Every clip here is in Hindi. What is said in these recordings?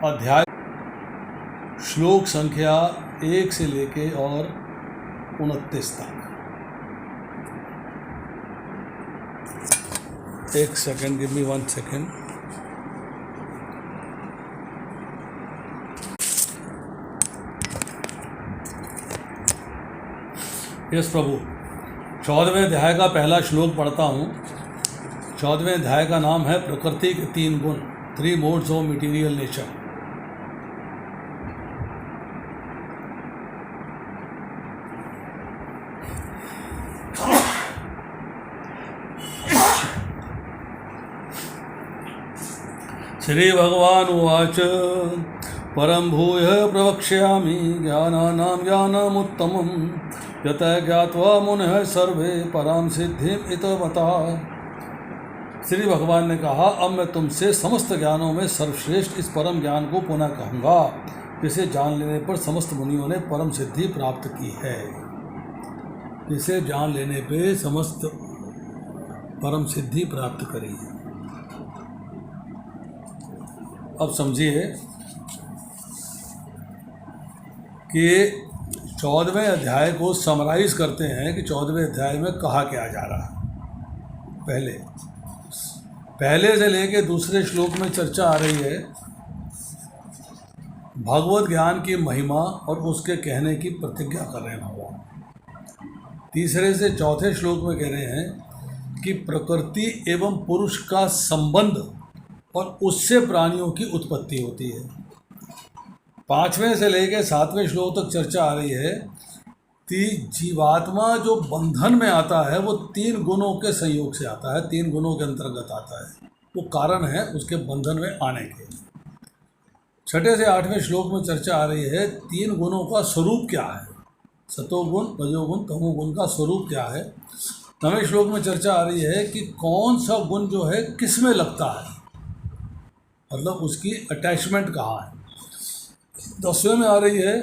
अध्याय श्लोक संख्या 1 से लेके और 29 तक। एक second, give me 1 second. Yes प्रभु। 14वें अध्याय का पहला श्लोक पढ़ता हूँ। 14वें अध्याय का नाम है प्रकृति के 3 गुण, 3 modes of material nature. Shri भगवान उवाच परम भूय प्रवक्ष्यामि ज्ञानानां ज्ञानमुत्तमं यत ज्ञात्वा मुनयः सर्वे परम सिद्धिम इतवता। श्री भगवान ने कहा, अब मैं तुमसे समस्त ज्ञानों में सर्वश्रेष्ठ इस परम ज्ञान को पुनः कहूँगा जिसे जान लेने पर समस्त मुनियों ने परम सिद्धि प्राप्त की है। जिसे जान लेने पे समस्त परम सिद्धि प्राप्त करी है। अब समझिए कि 14वें अध्याय को समराइज करते हैं कि 14वें अध्याय में कहा क्या जा रहा है। पहले से लेके दूसरे श्लोक में चर्चा आ रही है भगवत ज्ञान की महिमा और उसके कहने की प्रतिज्ञा कर रहे हैं भगवान। तीसरे से चौथे श्लोक में कह रहे हैं कि प्रकृति एवं पुरुष का संबंध और उससे प्राणियों की उत्पत्ति होती है। 5वें से लेकर 7वें श्लोक तक चर्चा आ रही है कि जीवात्मा जो बंधन में आता है वो 3 गुणों के संयोग से आता है, 3 गुणों के अंतर्गत आता है। वो कारण है उसके बंधन में आने के। 6ठे से 8वें श्लोक में चर्चा आ रही है 3 गुणों का स्वरूप क्या है, सतोगुण, रजोगुण, तमोगुण का स्वरूप क्या है। 9वें श्लोक में चर्चा आ रही है कि कौन सा गुण जो है किस में लगता है, मतलब उसकी अटैचमेंट कहाँ है। 10वें में आ रही है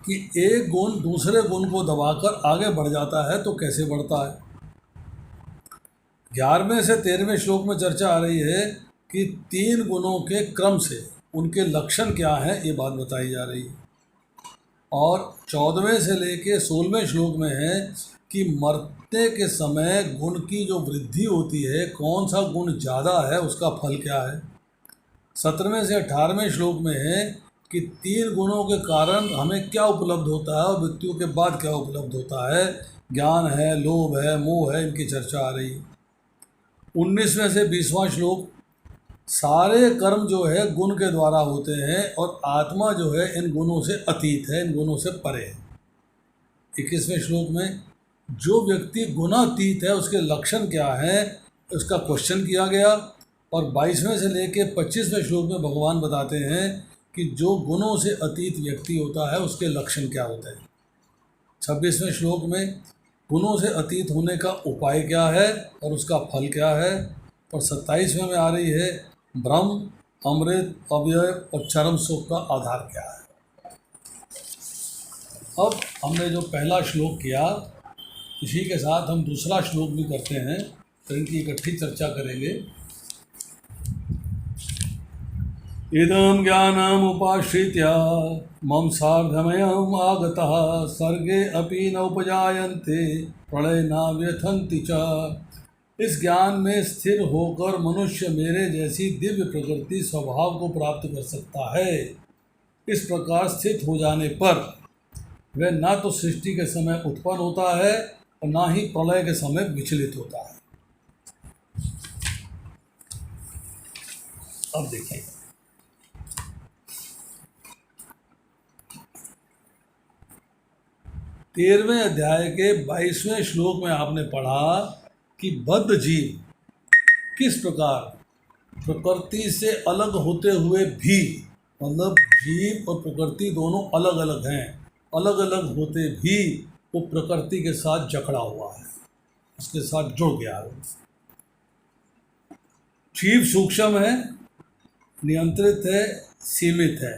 कि एक गुण दूसरे गुण को दबाकर आगे बढ़ जाता है तो कैसे बढ़ता है। 11वें से 13वें श्लोक में चर्चा आ रही है कि 3 गुणों के क्रम से उनके लक्षण क्या हैं, ये बात बताई जा रही है। और 14वें से लेके 16वें श्लोक में है कि मरते के समय गुण की जो वृद्धि होती है, कौन सा गुण ज़्यादा है उसका फल क्या है। 17वें से 18वें श्लोक में है कि 3 गुणों के कारण हमें क्या उपलब्ध होता है और मृत्यु के बाद क्या उपलब्ध होता है। ज्ञान है, लोभ है, मोह है, इनकी चर्चा आ रही है। 19वें से 20वां श्लोक सारे कर्म जो है गुण के द्वारा होते हैं और आत्मा जो है इन गुणों से अतीत है, इन गुणों से परे है। 21वें श्लोक में जो व्यक्ति गुणातीत है उसके लक्षण क्या है उसका क्वेश्चन किया गया। और 22वें से लेके 25वें श्लोक में भगवान बताते हैं कि जो गुणों से अतीत व्यक्ति होता है उसके लक्षण क्या होते हैं। 26वें श्लोक में गुणों से अतीत होने का उपाय क्या है और उसका फल क्या है। और 27वें में आ रही है ब्रह्म, अमृत, अव्यय और चरम सुख का आधार क्या है। अब हमने जो पहला श्लोक किया इसी के साथ हम दूसरा श्लोक भी करते हैं, तो इनकी इकट्ठी चर्चा करेंगे। इदं ज्ञानम् उपाश्रित्य मम सार्धमयम् आगतः सर्गे अपि न उपजायन्ते प्रलय न व्यथन्ति च। इस ज्ञान में स्थिर होकर मनुष्य मेरे जैसी दिव्य प्रकृति स्वभाव को प्राप्त कर सकता है। इस प्रकार स्थित हो जाने पर वह ना तो सृष्टि के समय उत्पन्न होता है और ना ही प्रलय के समय विचलित होता है। अब देखिए, तेरहवें अध्याय के 22वें श्लोक में आपने पढ़ा कि बद्ध जीव किस प्रकार प्रकृति से अलग होते हुए भी, मतलब जीव और प्रकृति दोनों अलग अलग हैं, अलग अलग होते भी वो प्रकृति के साथ जकड़ा हुआ है, उसके साथ जुड़ गया है। जीव सूक्ष्म है, नियंत्रित है, सीमित है,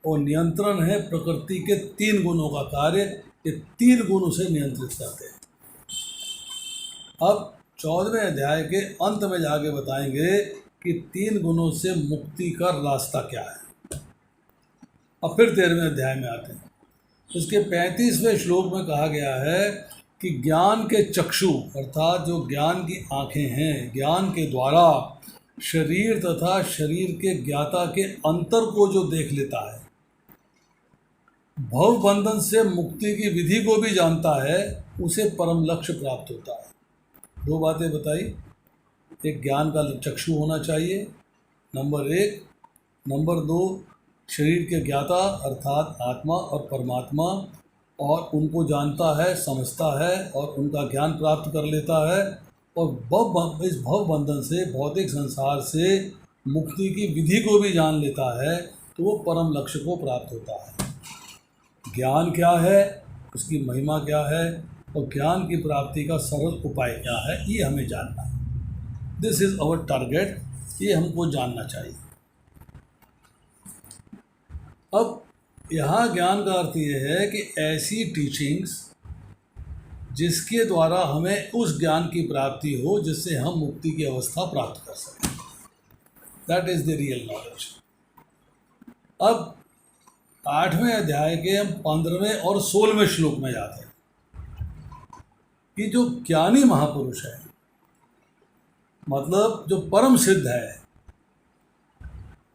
और नियंत्रण है प्रकृति के 3 गुणों का कार्य। ये 3 गुण उसे नियंत्रित करते हैं। अब 14वें अध्याय के अंत में जाके बताएंगे कि 3 गुणों से मुक्ति का रास्ता क्या है। अब फिर 13वें अध्याय में आते हैं। इसके 35वें श्लोक में कहा गया है कि ज्ञान के चक्षु अर्थात जो ज्ञान की आँखें हैं, ज्ञान के द्वारा शरीर तथा शरीर के ज्ञाता के अंतर को जो देख लेता है, भव बंधन से मुक्ति की विधि को भी जानता है, उसे परम लक्ष्य प्राप्त होता है। 2 बातें बताई। एक, ज्ञान का चक्षु होना चाहिए, नंबर 1। नंबर 2, शरीर के ज्ञाता अर्थात आत्मा और परमात्मा, और उनको जानता है, समझता है और उनका ज्ञान प्राप्त कर लेता है, और इस भव बंधन से, भौतिक संसार से मुक्ति की विधि को भी जान लेता है, तो वो परम लक्ष्य को प्राप्त होता है। ज्ञान क्या है, उसकी महिमा क्या है, और ज्ञान की प्राप्ति का सरल उपाय क्या है, ये हमें जानना है। दिस इज़ आवर टारगेट, ये हमको जानना चाहिए। अब यहाँ ज्ञान का अर्थ ये है कि ऐसी टीचिंग्स जिसके द्वारा हमें उस ज्ञान की प्राप्ति हो जिससे हम मुक्ति की अवस्था प्राप्त कर सकें। That is the real knowledge. अब 8वें अध्याय के हम 15वें और 16वें श्लोक में जाते हैं कि जो ज्ञानी महापुरुष है, मतलब जो परम सिद्ध है,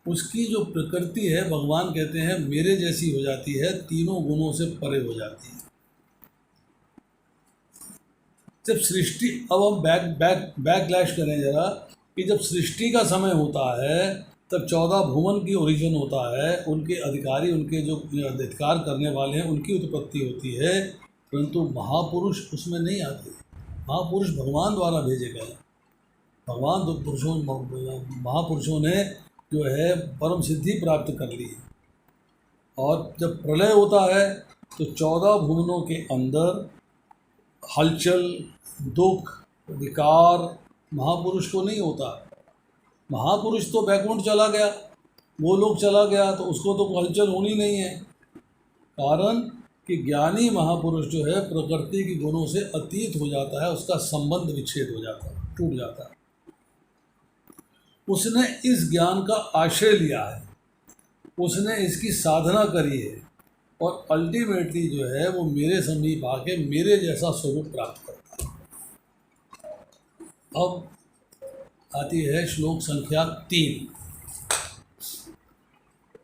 उसकी जो प्रकृति है, भगवान कहते हैं मेरे जैसी हो जाती है, तीनों गुणों से परे हो जाती है। जब सृष्टि, अब हम बैकलैश करें जरा, कि जब सृष्टि का समय होता है तब 14 भुवन की ओरिजिन होता है, उनके अधिकारी, उनके जो अधिकार करने वाले हैं, उनकी उत्पत्ति होती है, परंतु महापुरुष उसमें नहीं आते। महापुरुष भगवान द्वारा भेजे गए। भगवान महापुरुषों ने जो है परम सिद्धि प्राप्त कर ली। और जब प्रलय होता है तो 14 भुवनों के अंदर हलचल, दुख, विकार महापुरुष को नहीं होता। महापुरुष तो बैकुंठ चला गया, वो लोग चला गया, तो उसको तो हलचल होनी नहीं है। कारण कि ज्ञानी महापुरुष जो है प्रकृति के गुणों से अतीत हो जाता है, उसका संबंध विच्छेद हो जाता है, टूट जाता है। उसने इस ज्ञान का आश्रय लिया है, उसने इसकी साधना करी है, और अल्टीमेटली जो है वो मेरे समीप आके मेरे जैसा स्वरूप प्राप्त करता है। अब आती है श्लोक संख्या 3।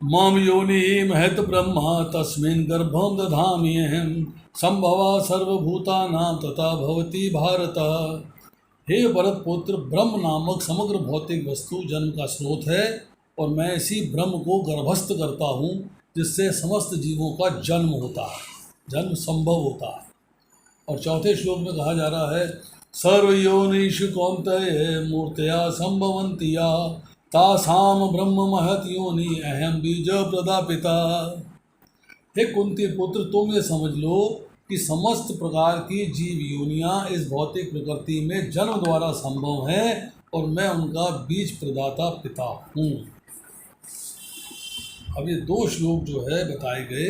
मम योनि महत ब्रह्मा तस्मिन् गर्भं दधाम्यहं संभवा सर्वभूतानां तथा भवति भारत। हे भरत पुत्र, ब्रह्म नामक समग्र भौतिक वस्तु जन्म का स्रोत है, और मैं इसी ब्रह्म को गर्भस्थ करता हूँ, जिससे समस्त जीवों का जन्म होता है, जन्म संभव होता है। और 4थे श्लोक में कहा जा रहा है, सर्वयोनिषु कौन्तेय मूर्तया संभवन्ति या तासाम ब्रह्म महत योनि अहम बीज प्रदापिता। हे कुंती पुत्र, तुम ये समझ लो कि समस्त प्रकार की जीव योनियाँ इस भौतिक प्रकृति में जन्म द्वारा संभव हैं, और मैं उनका बीज प्रदाता पिता हूँ। अब ये 2 श्लोक जो है बताए गए,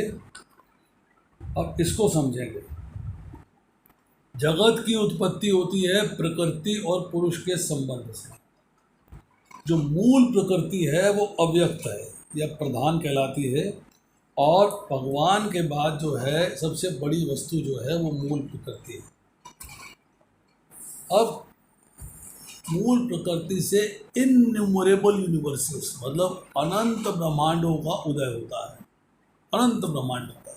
अब इसको समझेंगे। जगत की उत्पत्ति होती है प्रकृति और पुरुष के संबंध से। जो मूल प्रकृति है वो अव्यक्त है या प्रधान कहलाती है, और भगवान के बाद जो है सबसे बड़ी वस्तु जो है वो मूल प्रकृति है। अब मूल प्रकृति से इन्यूमरेबल यूनिवर्सेस, मतलब अनंत ब्रह्मांडों का उदय होता है। अनंत ब्रह्मांडों का,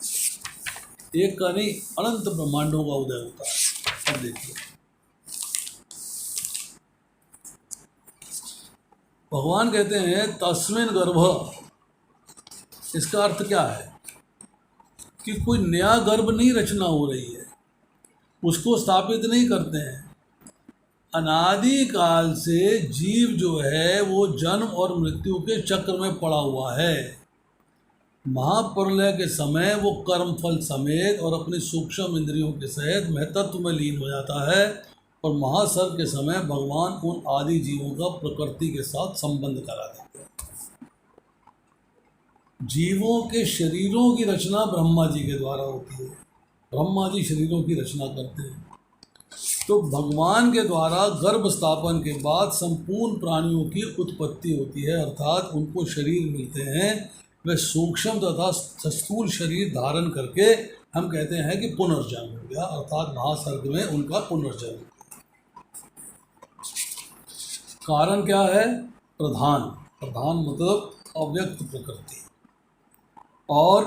एक का नहीं, अनंत ब्रह्मांडों का उदय होता है। अब देखिए, भगवान कहते हैं तस्मिन् गर्भ, इसका अर्थ क्या है कि कोई नया गर्भ नहीं रचना हो रही है, उसको स्थापित नहीं करते हैं। अनादि काल से जीव जो है वो जन्म और मृत्यु के चक्र में पड़ा हुआ है। महाप्रलय के समय वो कर्म फल समेत और अपनी सूक्ष्म इंद्रियों के सहित महतत्व में लीन हो जाता है, और महासर्ग के समय भगवान उन आदि जीवों का प्रकृति के साथ संबंध करा देते हैं। जीवों के शरीरों की रचना ब्रह्मा जी के द्वारा होती है। ब्रह्मा जी शरीरों की रचना करते हैं। तो भगवान के द्वारा गर्भ स्थापन के बाद संपूर्ण प्राणियों की उत्पत्ति होती है, अर्थात उनको शरीर मिलते हैं। वे सूक्ष्म तथा स्थूल शरीर धारण करके हम कहते हैं कि पुनर्जन्म हो गया, अर्थात महासर्ग में उनका पुनर्जन्म। कारण क्या है? प्रधान। प्रधान मतलब अव्यक्त प्रकृति। और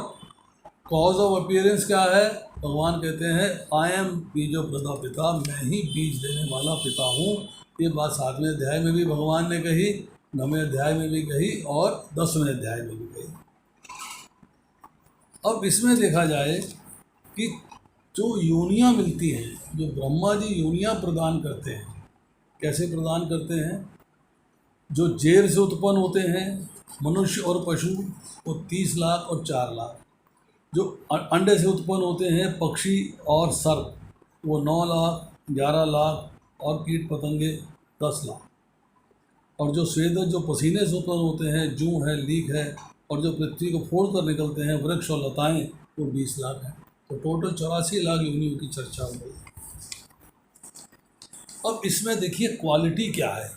कॉज ऑफ अपीयरेंस क्या है? भगवान कहते हैं आई एम बीजो प्रदा पिता, मैं ही बीज देने वाला पिता हूँ। ये बात 7वें अध्याय में भी भगवान ने कही, 9वें अध्याय में भी कही और 10वें अध्याय में भी कही। अब इसमें देखा जाए कि जो योनियाँ मिलती हैं, जो ब्रह्मा जी योनियाँ प्रदान करते हैं, कैसे प्रदान करते हैं? जो जेर से उत्पन्न होते हैं मनुष्य और पशु वो 30 लाख और 4 लाख, जो अंडे से उत्पन्न होते हैं पक्षी और सर्प वो 9 लाख, 11 लाख और कीट पतंगे 10 लाख, और जो स्वेदज जो पसीने से उत्पन्न होते हैं, जूं है, लीक है, और जो पृथ्वी को फोड़ कर निकलते हैं वृक्ष और लताएं वो 20 लाख हैं। तो टोटल 84 लाख योनियों की चर्चा हो गई। अब इसमें देखिए क्वालिटी क्या है।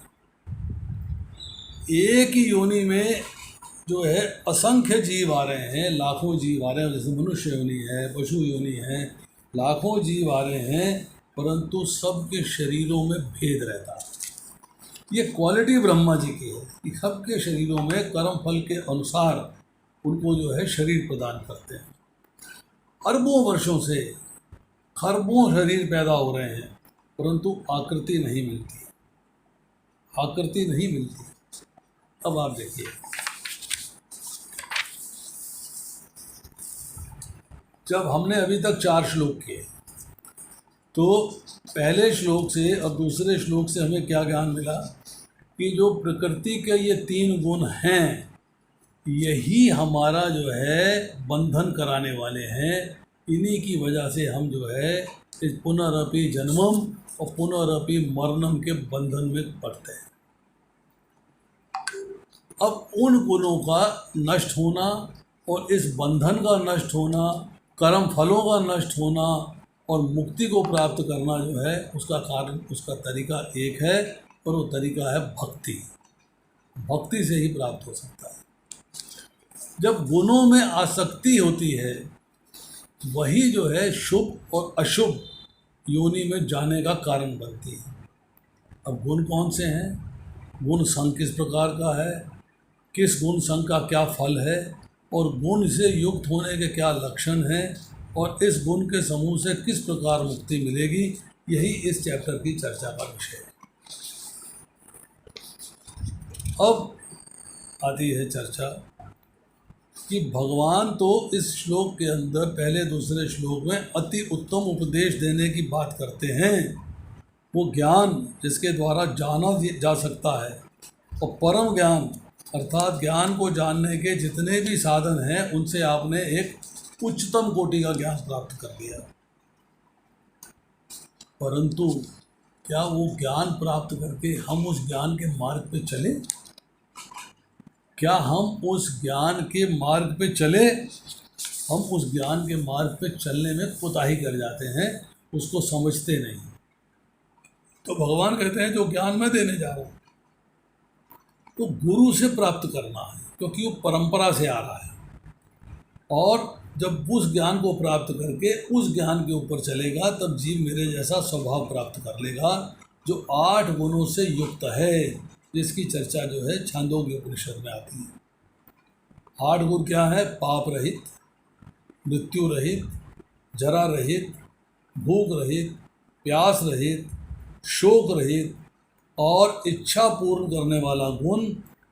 एक ही योनि में जो है असंख्य जीव आ रहे हैं, लाखों जीव आ रहे हैं, जैसे मनुष्य योनि है, पशु योनि है, लाखों जीव आ रहे हैं, परंतु सबके शरीरों में भेद रहता है। ये क्वालिटी ब्रह्मा जी की है कि सबके शरीरों में कर्म फल के अनुसार उनको जो है शरीर प्रदान करते हैं। अरबों वर्षों से खरबों शरीर पैदा हो रहे हैं, परंतु आकृति नहीं मिलती, आकृति नहीं मिलती। अब आप देखिए, जब हमने अभी तक 4 श्लोक किए, तो पहले श्लोक से और दूसरे श्लोक से हमें क्या ज्ञान मिला कि जो प्रकृति के ये 3 गुण हैं, यही हमारा जो है बंधन कराने वाले हैं। इन्हीं की वजह से हम जो है इस पुनरअपि जन्मम और पुनरअपि मरणम के बंधन में पड़ते हैं। अब उन गुणों का नष्ट होना और इस बंधन का नष्ट होना, कर्म फलों का नष्ट होना और मुक्ति को प्राप्त करना जो है उसका कारण, उसका तरीका एक है, और वो तरीका है भक्ति। भक्ति से ही प्राप्त हो सकता है। जब गुणों में आसक्ति होती है, वही जो है शुभ और अशुभ योनि में जाने का कारण बनती है। अब गुण कौन से हैं? गुण संघ किस प्रकार का है, किस गुण संघ का क्या फल है, और गुण से युक्त होने के क्या लक्षण हैं, और इस गुण के समूह से किस प्रकार मुक्ति मिलेगी, यही इस चैप्टर की चर्चा का विषय है। अब आती है चर्चा कि भगवान तो इस श्लोक के अंदर पहले दूसरे श्लोक में अति उत्तम उपदेश देने की बात करते हैं। वो ज्ञान जिसके द्वारा जाना जा सकता है, और परम ज्ञान अर्थात ज्ञान को जानने के जितने भी साधन हैं उनसे आपने एक उच्चतम कोटि का ज्ञान प्राप्त कर लिया। परंतु क्या वो ज्ञान प्राप्त करके हम उस ज्ञान के मार्ग पे चले? क्या हम उस ज्ञान के मार्ग पे चले? हम उस ज्ञान के मार्ग पे चलने में कोताही कर जाते हैं, उसको समझते नहीं। तो भगवान कहते हैं जो ज्ञान मैं देने जा रहा हूँ तो गुरु से प्राप्त करना है, क्योंकि वो परंपरा से आ रहा है। और जब उस ज्ञान को प्राप्त करके उस ज्ञान के ऊपर चलेगा, तब जीव मेरे जैसा स्वभाव प्राप्त कर लेगा जो 8 गुणों से युक्त है, जिसकी चर्चा जो है छांदोग्य उपनिषद में आती है। 8 गुण क्या है? पाप रहित, मृत्यु रहित, जरा रहित, भूख रहित, प्यास रहित, शोक रहित और इच्छा पूर्ण करने वाला गुण,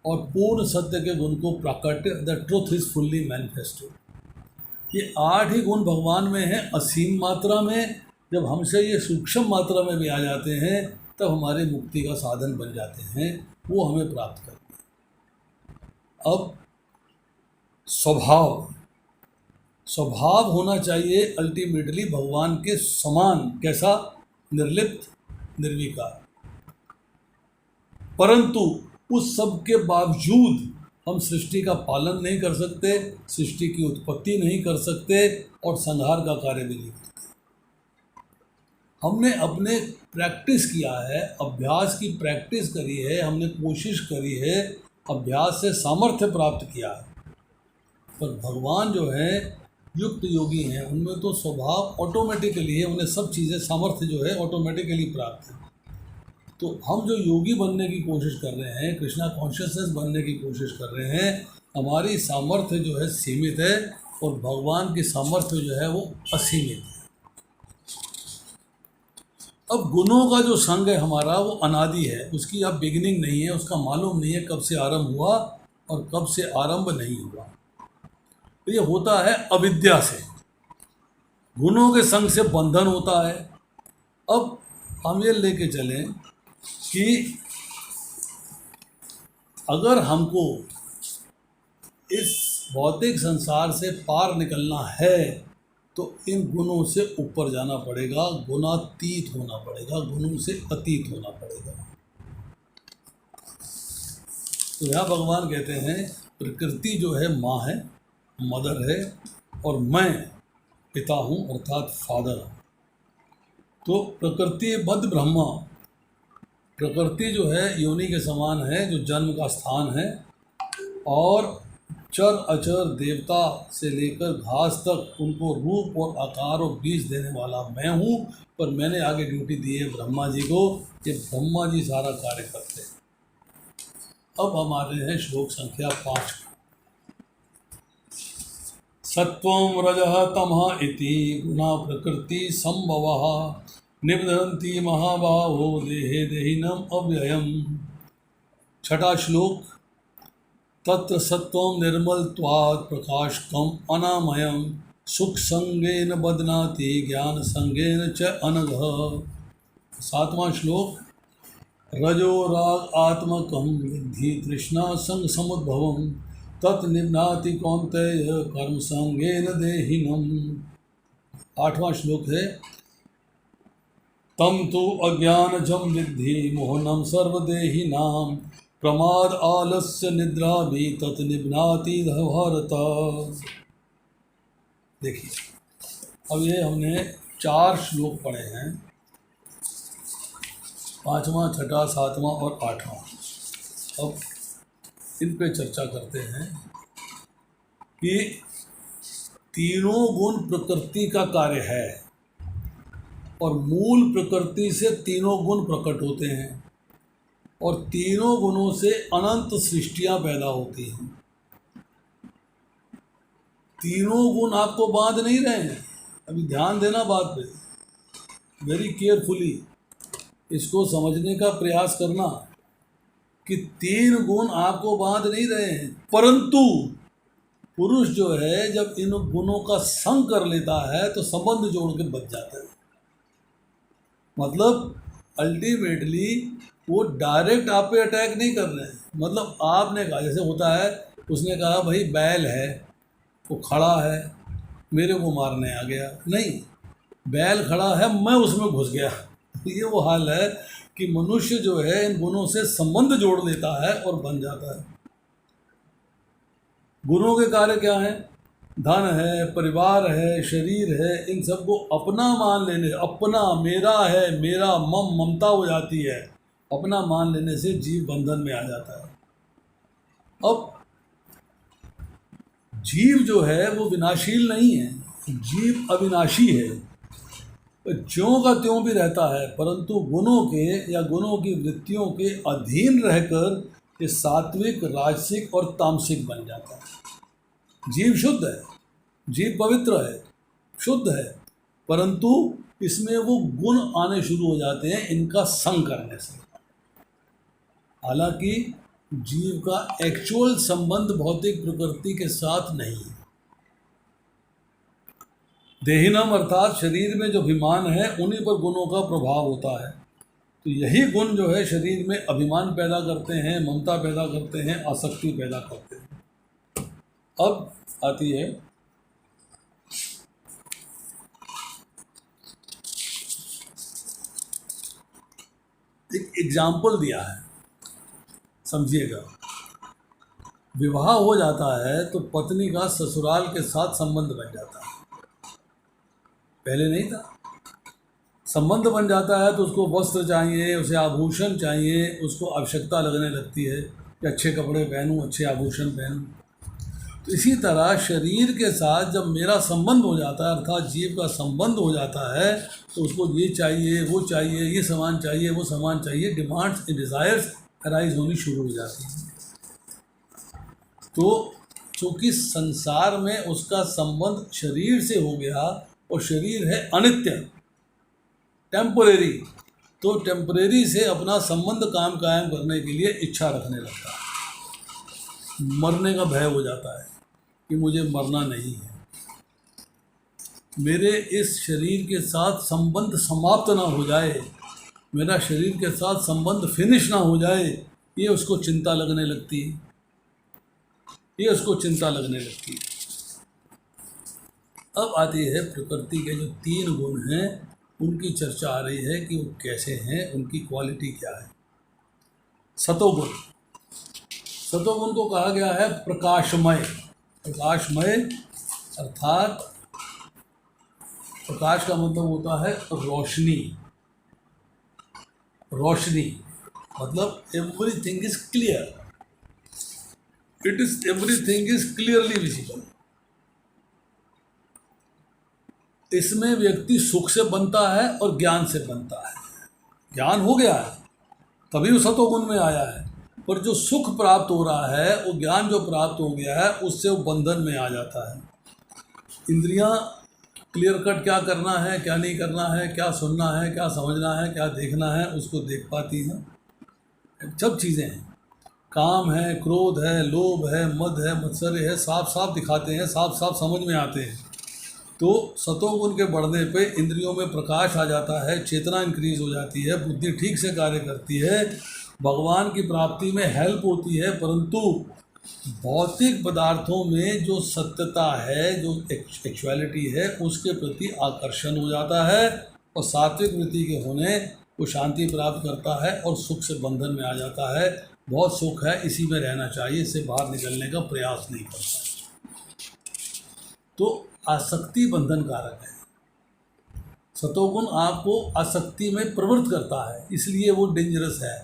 और पूर्ण सत्य के गुण को प्राकट्य, the truth is fully manifested. ये 8 ही गुण भगवान में हैं असीम मात्रा में। जब हमसे ये सूक्ष्म मात्रा में भी आ जाते हैं तब हमारे मुक्ति का साधन बन जाते हैं, वो हमें प्राप्त करते हैं। अब स्वभाव होना चाहिए अल्टीमेटली भगवान के समान। कैसा? निर्लिप्त, निर्विकार। परंतु उस सब के बावजूद हम सृष्टि का पालन नहीं कर सकते, सृष्टि की उत्पत्ति नहीं कर सकते और संहार का कार्य भी नहीं करते। हमने अपने प्रैक्टिस किया है, अभ्यास की प्रैक्टिस करी है, हमने कोशिश करी है, अभ्यास से सामर्थ्य प्राप्त किया है। पर भगवान जो है युक्त योगी हैं, उनमें तो स्वभाव ऑटोमेटिकली है, उन्हें सब चीज़ें सामर्थ्य जो है ऑटोमेटिकली प्राप्त है। तो हम जो योगी बनने की कोशिश कर रहे हैं, कृष्णा कॉन्शियसनेस बनने की कोशिश कर रहे हैं, हमारी सामर्थ्य जो है सीमित है और भगवान की सामर्थ्य जो है वो असीमित है। अब गुणों का जो संग है हमारा वो अनादि है, उसकी अब बिगिनिंग नहीं है, उसका मालूम नहीं है कब से आरंभ हुआ और कब से आरंभ नहीं हुआ। तो ये होता है अविद्या से, गुणों के संग से बंधन होता है। अब हम ये लेके चलें कि अगर हमको इस भौतिक संसार से पार निकलना है तो इन गुणों से ऊपर जाना पड़ेगा, गुणातीत होना पड़ेगा, गुणों से अतीत होना पड़ेगा। तो यहाँ भगवान कहते हैं प्रकृति जो है माँ है, मदर है, और मैं पिता हूँ अर्थात फादर। तो प्रकृति बद्ध ब्रह्मा, प्रकृति जो है योनि के समान है, जो जन्म का स्थान है, और चर अचर देवता से लेकर घास तक उनको रूप और आकार और बीज देने वाला मैं हूँ। पर मैंने आगे ड्यूटी दी है ब्रह्मा जी को, ये ब्रह्मा जी सारा कार्य करते हैं। अब हमारे हैं श्लोक संख्या 5। सत्वं रजः तमः इति गुणा प्रकृति संभवः निबध्नन्ति महाबाहो देहे देहिनम् अव्ययम्। छठा श्लोक। तत्र सत्वं निर्मलत्वात् प्रकाशकम् अनामयं सुख संगेन बध्नाति ज्ञान संगेन च अनघः। 7वां श्लोक। रजो राग आत्मकं विद्धि तृष्णा संग समुद्भवं तत् निबध्नाति कौन्तेय कर्म संगेन देहिनम्। 8वां श्लोक है। तम तु अज्ञानजं विद्धि मोहनं सर्वदेहिनां प्रमाद आलस्य निद्रा भी तत् निबध्नाति भारत। देखिए, अब ये हमने 4 श्लोक पढ़े हैं, 5वां, 6ठा, 7वां और 8वां। अब इन पे चर्चा करते हैं कि तीनों गुण प्रकृति का कार्य है और मूल प्रकृति से तीनों गुण प्रकट होते हैं और तीनों गुणों से अनंत सृष्टियां पैदा होती हैं। तीनों गुण आपको बांध नहीं रहे हैं, अभी ध्यान देना बात पे, वेरी केयरफुली इसको समझने का प्रयास करना कि 3 गुण आपको बांध नहीं रहे हैं, परंतु पुरुष जो है जब इन गुणों का संग कर लेता है तो संबंध जोड़ के बच जाता है। मतलब अल्टीमेटली वो डायरेक्ट आप पे अटैक नहीं कर रहे हैं। मतलब आपने कहा, जैसे होता है, उसने कहा भाई बैल है, वो खड़ा है, मेरे को मारने आ गया, नहीं, बैल खड़ा है, मैं उसमें घुस गया। ये वो हाल है कि मनुष्य जो है इन गुणों से संबंध जोड़ लेता है और बन जाता है। गुणों के कार्य क्या हैं? धन है, परिवार है, शरीर है, इन सबको अपना मान लेने, अपना, मेरा है, मेरा ममता हो जाती है। अपना मान लेने से जीव बंधन में आ जाता है। अब जीव जो है वो विनाशील नहीं है, जीव अविनाशी है, ज्यों का त्यों भी रहता है, परंतु गुणों के या गुणों की वृत्तियों के अधीन रहकर ये सात्विक, राजसिक और तामसिक बन जाता है। जीव शुद्ध है, जीव पवित्र है, शुद्ध है, परंतु इसमें वो गुण आने शुरू हो जाते हैं इनका संग करने से। हालांकि जीव का एक्चुअल संबंध भौतिक प्रकृति के साथ नहीं है। देहिनम अर्थात शरीर में जो अभिमान है उन्हीं पर गुणों का प्रभाव होता है। तो यही गुण जो है शरीर में अभिमान पैदा करते हैं, ममता पैदा करते हैं, आसक्ति पैदा करते हैं। अब आती है एक एग्जाम्पल दिया है, समझिएगा। विवाह हो जाता है तो पत्नी का ससुराल के साथ संबंध बन जाता है, पहले नहीं था। संबंध बन जाता है तो उसको वस्त्र चाहिए, उसे आभूषण चाहिए, उसको आवश्यकता लगने लगती है कि अच्छे कपड़े पहनूं, अच्छे आभूषण पहनूं। तो इसी तरह शरीर के साथ जब मेरा संबंध हो जाता है, अर्थात जीव का संबंध हो जाता है, तो उसको ये चाहिए, वो चाहिए, ये सामान चाहिए, वो सामान चाहिए, डिमांड्स, डिज़ायर्स अराइज होनी शुरू हो जाती हैं। तो चूँकि संसार में उसका संबंध शरीर से हो गया और शरीर है अनित्य, टेम्परेरी, तो टेम्परेरी से अपना संबंध कायम करने के लिए इच्छा रखने लगता है। मरने का भय हो जाता है कि मुझे मरना नहीं है, मेरे इस शरीर के साथ संबंध समाप्त ना हो जाए, मेरा शरीर के साथ संबंध फिनिश ना हो जाए, ये उसको चिंता लगने लगती है, ये उसको चिंता लगने लगती है। अब आती है प्रकृति के जो 3 गुण हैं, उनकी चर्चा आ रही है कि वो कैसे हैं, उनकी क्वालिटी क्या है। सतोगुण, सतोगुण को कहा गया है प्रकाशमय। प्रकाशमय अर्थात प्रकाश का मतलब होता है रोशनी। रोशनी मतलब everything is clear, it is everything is clearly visible. इसमें व्यक्ति सुख से बनता है और ज्ञान से बनता है। ज्ञान हो गया है तभी वो सतोगुण में आया है, पर जो सुख प्राप्त हो रहा है, वो ज्ञान जो प्राप्त हो गया है, उससे वो बंधन में आ जाता है। इंद्रियां क्लियर कट क्या करना है, क्या नहीं करना है, क्या सुनना है, क्या समझना है, क्या देखना है, उसको देख पाती हैं। सब चीज़ें हैं, काम है, क्रोध है, लोभ है, मद है, मत्सर्य है, साफ साफ दिखाते हैं, साफ साफ समझ में आते हैं। तो सतोगुण के बढ़ने पे इंद्रियों में प्रकाश आ जाता है, चेतना इंक्रीज हो जाती है, बुद्धि ठीक से कार्य करती है, भगवान की प्राप्ति में हेल्प होती है। परंतु भौतिक पदार्थों में जो सत्यता है, जो एक्चुअलिटी है, उसके प्रति आकर्षण हो जाता है और सात्विक वृत्ति के होने वो शांति प्राप्त करता है और सुख से बंधन में आ जाता है। बहुत सुख है, इसी में रहना चाहिए, इससे बाहर निकलने का प्रयास नहीं करता। तो आसक्ति बंधन कारक है। सतोगुण आपको आसक्ति में प्रवृत्त करता है, इसलिए वो डेंजरस है।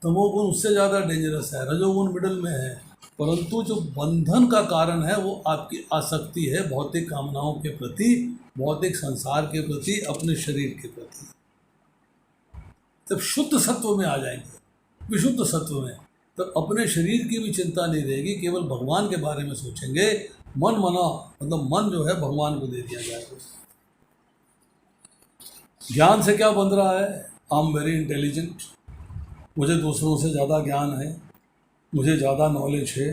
तमोगुण उससे ज़्यादा डेंजरस है, रजोगुण मिडल में है। परंतु जो बंधन का कारण है वो आपकी आसक्ति है, भौतिक कामनाओं के प्रति, भौतिक संसार के प्रति, अपने शरीर के प्रति। जब शुद्ध सत्व में आ जाएंगे, विशुद्ध सत्व में, तब अपने शरीर की भी चिंता नहीं रहेगी, केवल भगवान के बारे में सोचेंगे। मन मना मतलब मन जो है भगवान को दे दिया जाएगा। ज्ञान से क्या बन रहा है? आई एम वेरी इंटेलिजेंट, मुझे दूसरों से ज़्यादा ज्ञान है, मुझे ज़्यादा नॉलेज है।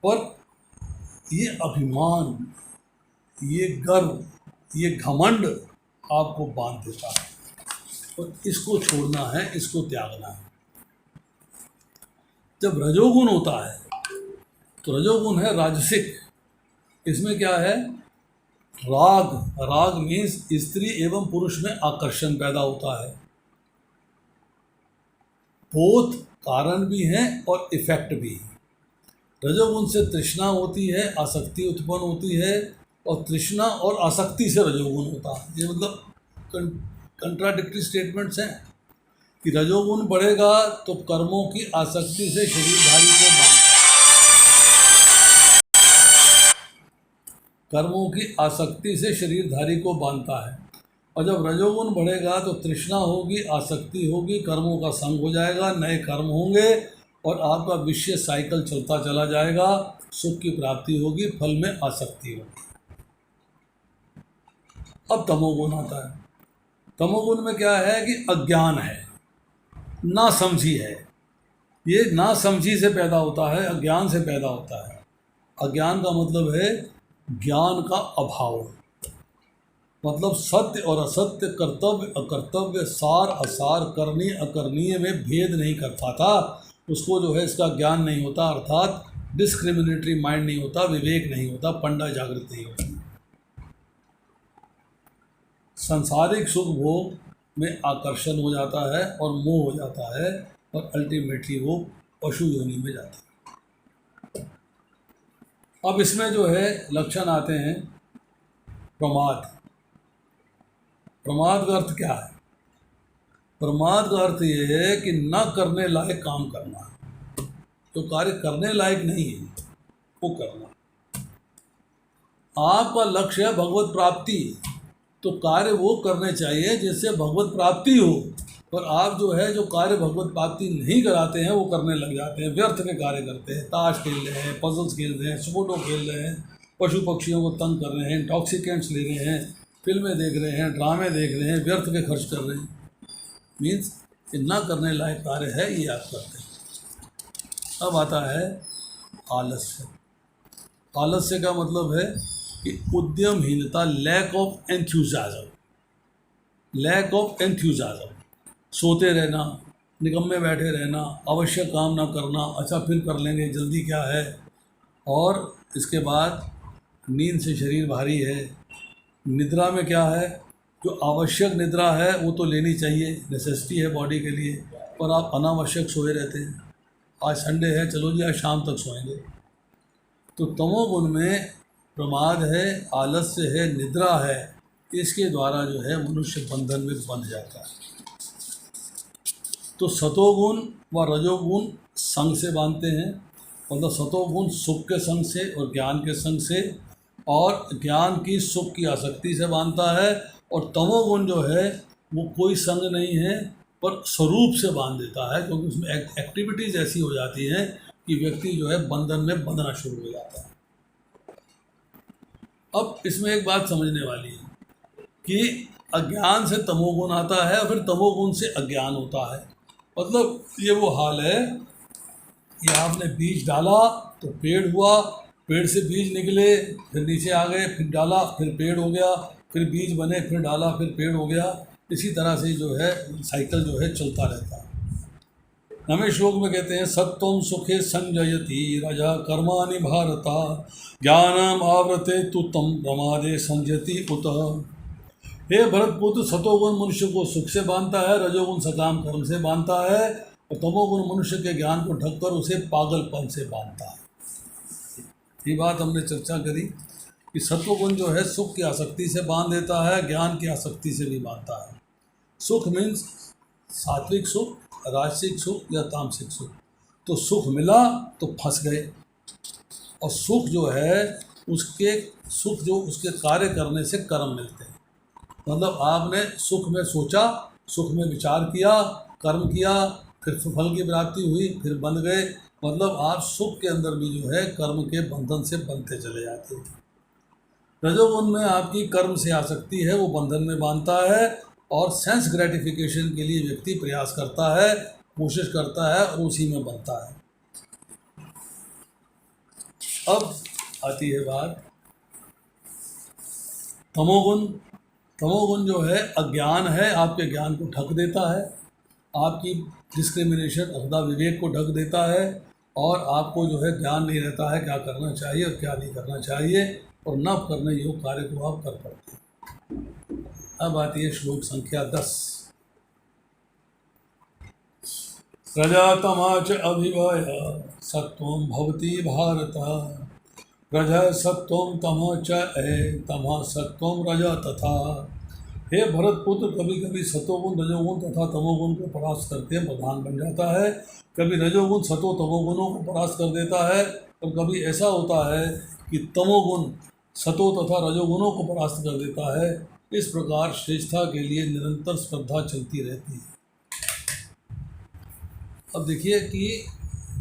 पर ये अभिमान, ये गर्व, ये घमंड आपको बांध देता है और इसको छोड़ना है, इसको त्यागना है। जब रजोगुण होता है तो रजोगुण है राजसिक। इसमें क्या है? राग। राग मीन्स स्त्री एवं पुरुष में आकर्षण पैदा होता है। बोथ कारण भी हैं और इफेक्ट भी है। रजोगुण से तृष्णा होती है, आसक्ति उत्पन्न होती है, और तृष्णा और आसक्ति से रजोगुण होता है। ये मतलब कंट्राडिक्टरी स्टेटमेंट्स हैं कि रजोगुण बढ़ेगा तो कर्मों की आसक्ति से शरीरधारी को बांधता है, कर्मों की आसक्ति से शरीरधारी को बांधता है। और जब रजोगुण बढ़ेगा तो तृष्णा होगी, आसक्ति होगी, कर्मों का संग हो जाएगा, नए कर्म होंगे और आपका विषय साइकिल चलता चला जाएगा। सुख की प्राप्ति होगी, फल में आसक्ति होगी। अब तमोगुण आता है। तमोगुण में क्या है कि अज्ञान है, नासमझी है। ये नासमझी से पैदा होता है, अज्ञान से पैदा होता है। अज्ञान का मतलब है ज्ञान का अभाव, मतलब सत्य और असत्य, कर्तव्य अकर्तव्य, सार असार, करनीय अकरणीय में भेद नहीं कर पाता। उसको जो है इसका ज्ञान नहीं होता, अर्थात डिस्क्रिमिनेटरी माइंड नहीं होता, विवेक नहीं होता, पंडा जागृत नहीं होती। सांसारिक सुख भोग में आकर्षण हो जाता है और मोह हो जाता है और अल्टीमेटली वो पशु योनि में जाता है। अब इसमें जो है लक्षण आते हैं प्रमाद। प्रमाद का अर्थ क्या है? प्रमाद का अर्थ ये है कि न करने लायक काम करना, जो कार्य करने लायक नहीं है वो करना। आपका लक्ष्य है भगवत प्राप्ति, तो कार्य वो करने चाहिए जिससे भगवत प्राप्ति हो। पर आप जो है जो कार्य भगवत प्राप्ति नहीं कराते हैं वो करने लग जाते हैं, व्यर्थ के कार्य करते हैं। ताश खेल रहे हैं, पजल्स खेल रहे हैं, सुडोकू खेल रहे हैं, पशु पक्षियों को तंग कर रहे हैं, इंटॉक्सिकेंट्स ले रहे हैं, फिल्में देख रहे हैं, ड्रामे देख रहे हैं, व्यर्थ के खर्च कर रहे हैं। मीन्स कि ना करने लायक कार्य है ये आप करते हैं। अब आता है आलस्य। आलस्य का मतलब है कि उद्यमहीनता, लैक ऑफ एंथ्यूजाज्म, लैक ऑफ एंथ्यूजाज्म। सोते रहना, निकम्मे बैठे रहना, आवश्यक काम ना करना, अच्छा फिर कर लेंगे, जल्दी क्या है। और इसके बाद नींद से शरीर भारी है। निद्रा में क्या है, जो आवश्यक निद्रा है वो तो लेनी चाहिए, नेसेसिटी है बॉडी के लिए, पर आप अनावश्यक सोए रहते हैं। आज संडे है, चलो जी आज शाम तक सोएंगे। तो तमोगुण में प्रमाद है, आलस्य है, निद्रा है, इसके द्वारा जो है मनुष्य बंधन में बंध जाता है। तो सतोगुण व रजोगुण संग से बांधते हैं, मतलब सतोगुण सुख के संग से और ज्ञान के संग से, और ज्ञान की सुख की आसक्ति से बांधता है। और तमोगुण जो है वो कोई संग नहीं है पर स्वरूप से बांध देता है, क्योंकि उसमें एक्टिविटीज़ ऐसी हो जाती हैं कि व्यक्ति जो है बंधन में बंधना शुरू हो जाता है। अब इसमें एक बात समझने वाली है कि अज्ञान से तमोगुण आता है और फिर तमोगुण से अज्ञान होता है। मतलब ये वो हाल है कि आपने बीज डाला तो पेड़ हुआ, पेड़ से बीज निकले, फिर नीचे आ गए, फिर डाला, फिर पेड़ हो गया, फिर बीज बने, फिर डाला, फिर पेड़ हो गया। इसी तरह से जो है साइकिल जो है चलता रहता है। नवे श्लोक में कहते हैं सत्वम सुखे संजयति राजा कर्माणि भारता ज्ञानम आवृते तु तम प्रमादे संजयति उत। हे भरतपुत्र, सतोगुण मनुष्य को सुख से बांधता है, रजोगुण सकाम कर्म से बांधता है, और तमोगुण मनुष्य के ज्ञान को ढककर उसे पागलपन से बांधता है। ये बात हमने चर्चा करी कि सत्वगुण जो है सुख की आसक्ति से बांध देता है, ज्ञान की आसक्ति से भी बांधता है। सुख मीन्स सात्विक सुख, राजसिक सुख या तामसिक सुख। तो सुख मिला तो फंस गए, और सुख जो है उसके सुख जो उसके कार्य करने से कर्म मिलते हैं। मतलब आपने सुख में सोचा, सुख में विचार किया, कर्म किया, फिर फल की प्राप्ति हुई, फिर बंध गए। मतलब आप सुख के अंदर भी जो है कर्म के बंधन से बंधते चले जाते हैं। रजोगुण में आपकी कर्म से आसक्ति है, वो बंधन में बांधता है, और सेंस ग्रेटिफिकेशन के लिए व्यक्ति प्रयास करता है, कोशिश करता है, और उसी में बनता है। अब आती है बात तमोगुण। तमोगुण जो है अज्ञान है, आपके ज्ञान को ढक देता है, आपकी डिस्क्रिमिनेशन अथवा विवेक को ढक देता है, और आपको जो है ज्ञान नहीं रहता है क्या करना चाहिए और क्या नहीं करना चाहिए, और न करने योग्य कार्य को आप कर पाते हैं। अब आती है श्लोक संख्या 10। प्रजातमाच अभिभय सत्वं भवति भारत रज सत्वं तमः च तमः सत्वं रज तथा। हे भरतपुत्र, कभी कभी सतोगुण रजोगुण तथा तमोगुण को परास्त करके प्रधान बन जाता है, कभी रजोगुण सतो तमोगुणों को परास्त कर देता है, और कभी ऐसा होता है कि तमोगुण सतो तथा रजोगुणों को परास्त कर देता है। इस प्रकार श्रेष्ठता के लिए निरंतर स्पर्धा चलती रहती है। अब देखिए कि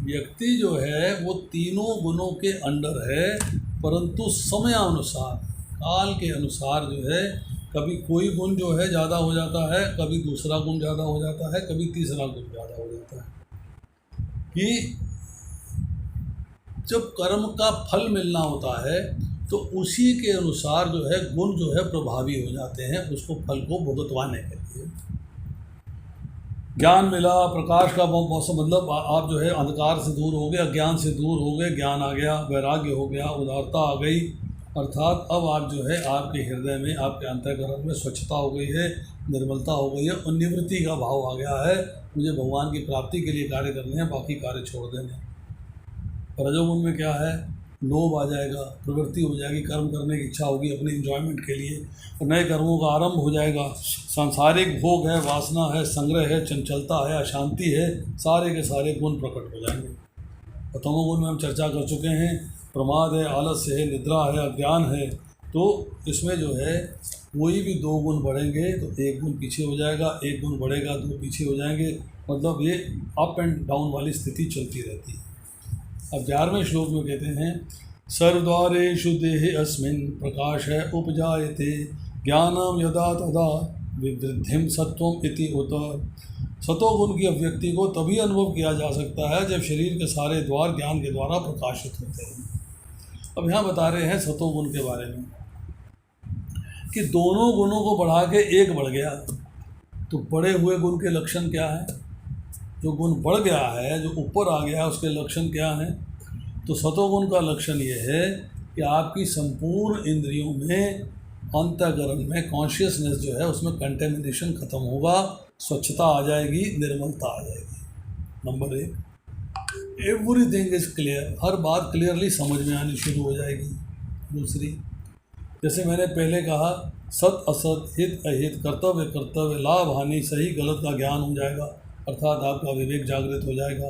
व्यक्ति जो है वो तीनों गुणों के अंडर है, परंतु समयानुसार, काल के अनुसार जो है कभी कोई गुण जो है ज़्यादा हो जाता है, कभी दूसरा गुण ज़्यादा हो जाता है, कभी तीसरा गुण ज़्यादा हो जाता है। कि जब कर्म का फल मिलना होता है तो उसी के अनुसार जो है गुण जो है प्रभावी हो जाते हैं उसको फल को भुगतवाने के लिए। ज्ञान मिला, प्रकाश का मौसम, मतलब आप जो है अंधकार से दूर हो गए, अज्ञान से दूर हो गए, ज्ञान आ गया, वैराग्य हो गया, उदारता आ गई, अर्थात अब आप जो है आपके हृदय में, आपके अंतःकरण में स्वच्छता हो गई है, निर्मलता हो गई है, और निवृत्ति का भाव आ गया है। मुझे भगवान की प्राप्ति के लिए कार्य करने हैं, बाकी कार्य छोड़ देने। रजोगुण में क्या है लोभ आ जाएगा, प्रवृत्ति हो जाएगी, कर्म करने की इच्छा होगी अपने एंजॉयमेंट के लिए, और नए कर्मों का आरंभ हो जाएगा। सांसारिक भोग है, वासना है, संग्रह है, चंचलता है, अशांति है, सारे के सारे गुण प्रकट हो जाएंगे। और तमोगुण में हम चर्चा कर चुके हैं, प्रमाद है, आलस्य है, निद्रा है, अज्ञान है। तो इसमें जो है कोई भी दो गुण बढ़ेंगे तो एक गुण पीछे हो जाएगा, एक गुण बढ़ेगा दो पीछे हो जाएंगे, मतलब ये अप एंड डाउन वाली स्थिति चलती रहती है। अब 11वें श्लोक में कहते हैं, सर्वद्वारेषु देहे अस्मिन् प्रकाश है उपजायते ज्ञानम यदा तदा विवृद्धिम सत्वम इति उत। सतोगुण की अभिव्यक्ति को तभी अनुभव किया जा सकता है जब शरीर के सारे द्वार ज्ञान के द्वारा प्रकाशित होते हैं। अब यहाँ बता रहे हैं सतोगुण के बारे में कि दोनों गुणों को बढ़ा के एक बढ़ गया, तो बढ़े हुए गुण के लक्षण क्या हैं? जो गुण बढ़ गया है, जो ऊपर आ गया, उसके लक्षण क्या हैं? तो सतोगुण का लक्षण ये है कि आपकी संपूर्ण इंद्रियों में, अंतःकरण में कॉन्शियसनेस जो है उसमें कंटेमिनेशन खत्म होगा, स्वच्छता आ जाएगी, निर्मलता आ जाएगी। नंबर 1, एवरीथिंग इज क्लियर, हर बात क्लियरली समझ में आनी शुरू हो जाएगी। दूसरी, जैसे मैंने पहले कहा, सत असत, हित अहित, कर्तव्य कर्तव्य, लाभ हानि, सही गलत का ज्ञान हो जाएगा, अर्थात आपका विवेक जागृत हो जाएगा।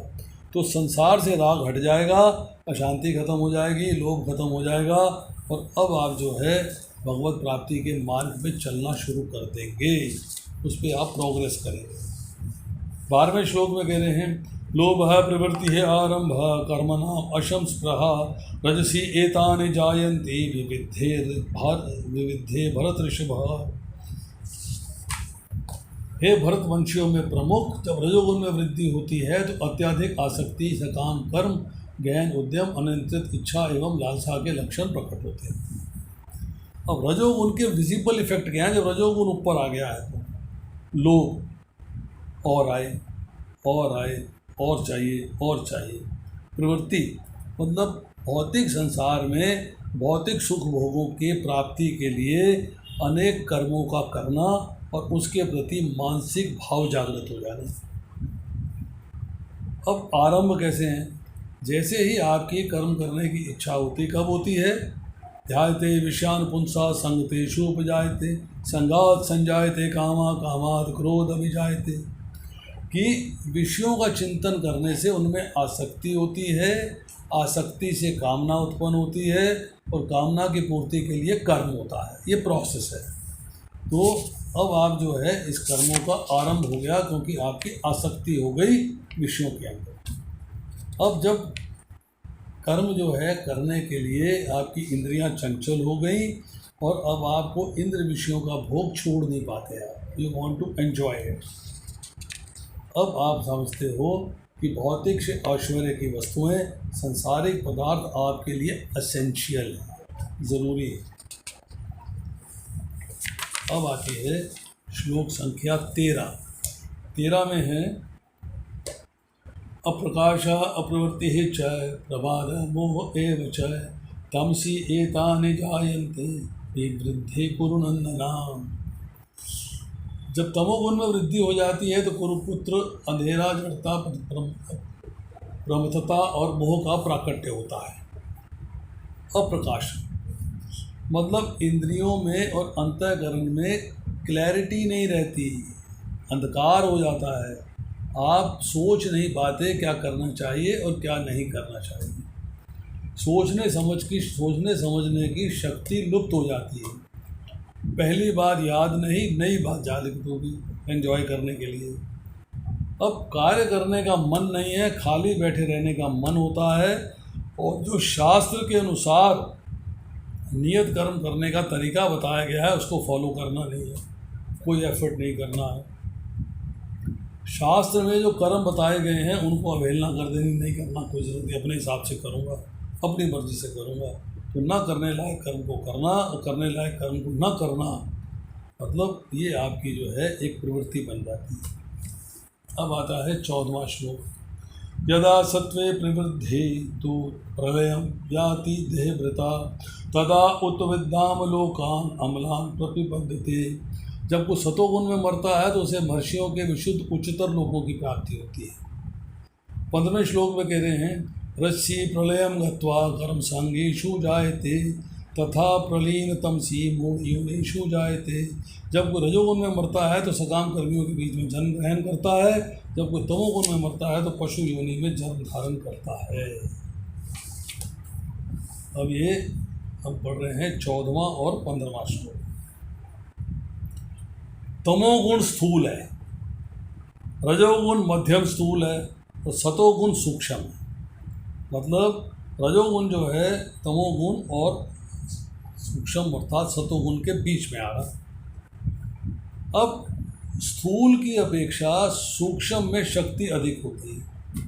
तो संसार से राग हट जाएगा, अशांति खत्म हो जाएगी, लोभ खत्म हो जाएगा, और अब आप जो है भगवत प्राप्ति के मार्ग पे चलना शुरू कर देंगे, उस पर आप प्रोग्रेस करेंगे। 12वें श्लोक में कह रहे हैं, लोभ प्रवृत्ति है आरंभ कर्मणाम अशम स्पृहा रजसी एतानि जायन्ति विविधे भरत ऋषभ। हे भरतवंशियों में प्रमुख, जब रजोगुण में वृद्धि होती है तो अत्यधिक आसक्ति, सकाम कर्म, गहन उद्यम, अनियंत्रित इच्छा एवं लालसा के लक्षण प्रकट होते हैं। अब रजोगुण के विजिबल इफेक्ट क्या है? जब रजोगुण ऊपर आ गया है तो लोभ और आए और आए और चाहिए और चाहिए। प्रवृत्ति मतलब भौतिक संसार में भौतिक सुख भोगों के प्राप्ति के लिए अनेक कर्मों का करना और उसके प्रति मानसिक भाव जागृत हो जाना। अब आरंभ कैसे हैं? जैसे ही आपकी कर्म करने की इच्छा होती, कब होती है? ध्यायते विषयान पुंसा संगतेषु उपजायते संगात संजायते कामा कामात् क्रोध अभिजायते, कि विषयों का चिंतन करने से उनमें आसक्ति होती है, आसक्ति से कामना उत्पन्न होती है, और कामना की पूर्ति के लिए कर्म होता है। ये प्रोसेस है। तो अब आप जो है इस कर्मों का आरंभ हो गया, क्योंकि आपकी आसक्ति हो गई विषयों के अंदर। अब जब कर्म जो है करने के लिए आपकी इंद्रियां चंचल हो गई, और अब आपको इंद्र विषयों का भोग छोड़ नहीं पाते आप, you want to enjoy it. अब आप समझते हो कि भौतिक से ऐश्वर्य की वस्तुएं, सांसारिक पदार्थ आपके लिए एसेंशियल है, ज़रूरी है। अब आती है श्लोक संख्या 13 में है, अप्रकाश अप्रवृत्ति च प्रमाद मोह एव च तमसी एतानि जायन्ते विवृद्धि कुरु नंदनाम। जब तमोगुण में वृद्धि हो जाती है तो कुरुपुत्र अंधेरा, जड़ता, प्रमथता और मोह का प्राकट्य होता है। अप्रकाश मतलब इंद्रियों में और अंतःकरण में क्लैरिटी नहीं रहती, अंधकार हो जाता है। आप सोच नहीं पाते क्या करना चाहिए और क्या नहीं करना चाहिए। सोचने समझने की शक्ति लुप्त हो जाती है। पहली बात याद नहीं, नई बात जागृत होगी एंजॉय करने के लिए। अब कार्य करने का मन नहीं है, खाली बैठे रहने का मन होता है, और जो शास्त्र के अनुसार नियत कर्म करने का तरीका बताया गया है उसको फॉलो करना नहीं है, कोई एफर्ट नहीं करना है। शास्त्र में जो कर्म बताए गए हैं उनको अवहेलना कर देनी, नहीं करना कोई ज़रूरत नहीं, अपने हिसाब से करूँगा, अपनी मर्जी से करूँगा। तो ना करने लायक कर्म को करना और करने लायक कर्म को ना करना, मतलब ये आपकी जो है एक प्रवृत्ति बन जाती है। अब आता है 14वां श्लोक, यदा सत्वे प्रवृद्धि तो प्रलयम याति देहभृता तदा उत विद्याम लोकान अमलान प्रतिपद्यते। जब कोई सतोगुण में मरता है तो उसे महर्षियों के विशुद्ध उच्चतर लोकों की प्राप्ति होती है। 15वें श्लोक में कह रहे हैं, रस्सी प्रलयम गत्वा कर्म सांगेषु जायते तथा प्रलीन तमसी योनिषु जायते। जब कोई रजोगुण में मरता है तो सकाम कर्मियों के बीच में जन्म ग्रहण करता है, जब कोई तमोगुण में मरता है तो पशु योनि में जन्म धारण करता है। अब ये हम पढ़ रहे हैं 14वां और 15वां श्लोक। तमोगुण स्थूल है, रजोगुण मध्यम स्थूल है और सतोगुण सूक्ष्म है। मतलब रजोगुण जो है तमोगुण और सूक्ष्म अर्थात सतोगुण के बीच में आ रहा। अब स्थूल की अपेक्षा सूक्ष्म में शक्ति अधिक होती है।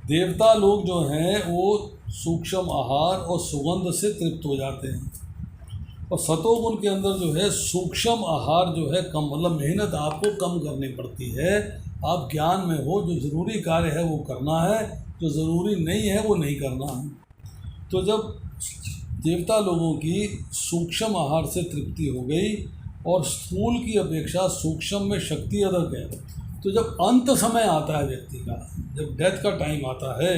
देवता लोग जो हैं वो सूक्ष्म आहार और सुगंध से तृप्त हो जाते हैं, और सतोगुण के अंदर जो है सूक्ष्म आहार जो है कम, मतलब मेहनत आपको कम करनी पड़ती है। आप ज्ञान में हो, जो ज़रूरी कार्य है वो करना है, जो ज़रूरी नहीं है वो नहीं करना है। तो जब देवता लोगों की सूक्ष्म आहार से तृप्ति हो गई और स्थूल की अपेक्षा सूक्ष्म में शक्ति अधिक है, तो जब अंत समय आता है व्यक्ति का, जब डेथ का टाइम आता है,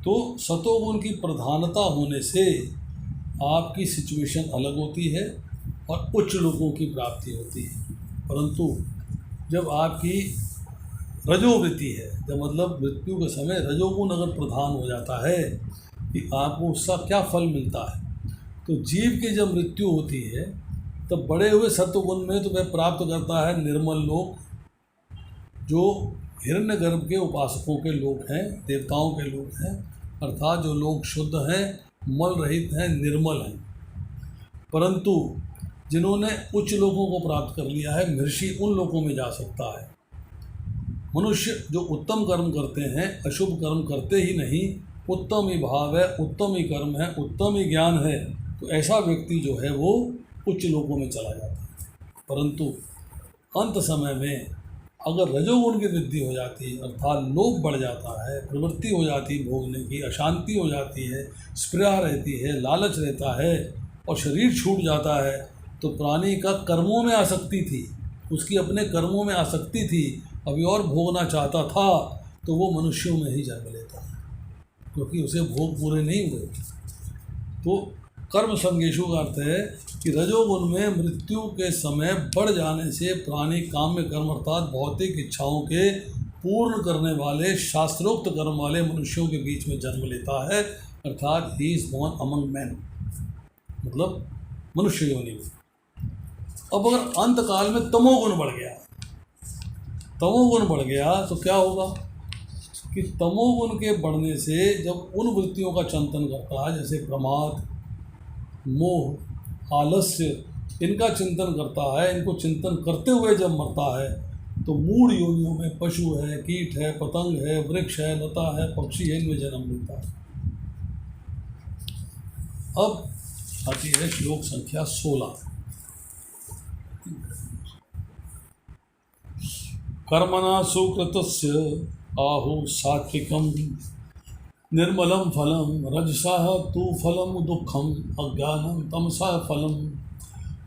तो सतोगुण की प्रधानता होने से आपकी सिचुएशन अलग होती है और उच्च लोगों की प्राप्ति होती है। परंतु जब आपकी रजोवृत्ति है, जब मतलब मृत्यु के समय रजोगुण अगर प्रधान हो जाता है कि आपको उसका क्या फल मिलता है, तो जीव की जब मृत्यु होती है तब बड़े हुए सत्वगुण में तो वह प्राप्त करता है निर्मल लोक, जो हिरण्यगर्भ के उपासकों के लोग हैं, देवताओं के लोग हैं, अर्थात जो लोग शुद्ध हैं, मल रहित हैं, निर्मल हैं। परंतु जिन्होंने उच्च लोगों को प्राप्त कर लिया है, महर्षि उन लोगों में जा सकता है। मनुष्य जो उत्तम कर्म करते हैं, अशुभ कर्म करते ही नहीं, उत्तम ही भाव है, उत्तम ही कर्म है, उत्तम ही ज्ञान है, तो ऐसा व्यक्ति जो है वो उच्च लोगों में चला जाता है। परंतु अंत समय में अगर रजोगुण की वृद्धि हो जाती है, अर्थात लोभ बढ़ जाता है, प्रवृत्ति हो जाती है भोगने की, अशांति हो जाती है, स्पृहा रहती है, लालच रहता है और शरीर छूट जाता है, तो प्राणी का कर्मों में आसक्ति थी, उसकी अपने कर्मों में आसक्ति थी, अभी और भोगना चाहता था, तो वो मनुष्यों में ही जन्म लेता है, क्योंकि उसे भोग पूरे नहीं हुए। तो कर्म संगेशु का अर्थ है कि रजोगुण में मृत्यु के समय बढ़ जाने से प्राणी काम्य कर्म अर्थात भौतिक इच्छाओं के पूर्ण करने वाले शास्त्रोक्त कर्म वाले मनुष्यों के बीच में जन्म लेता है, अर्थात he is born among man, मतलब मनुष्य योनि में। अब अगर अंत काल में तमोगुण बढ़ गया, तमोगुण बढ़ गया तो क्या होगा कि तमोगुण के बढ़ने से जब उन वृत्तियों का चिंतन करता है, जैसे प्रमाद, मोह, आलस्य, इनका चिंतन करता है, इनको चिंतन करते हुए जब मरता है, तो मूढ़ योनियों में पशु है, कीट है, पतंग है, वृक्ष है, लता है, पक्षी है, इनमें जन्म लेता है। अब आती है श्लोक संख्या 16। कर्मणा सुकृतस्य आहु सात्विकम निर्मलम फलम रजसः तु फलम दुखम अज्ञानम तमसः फलम।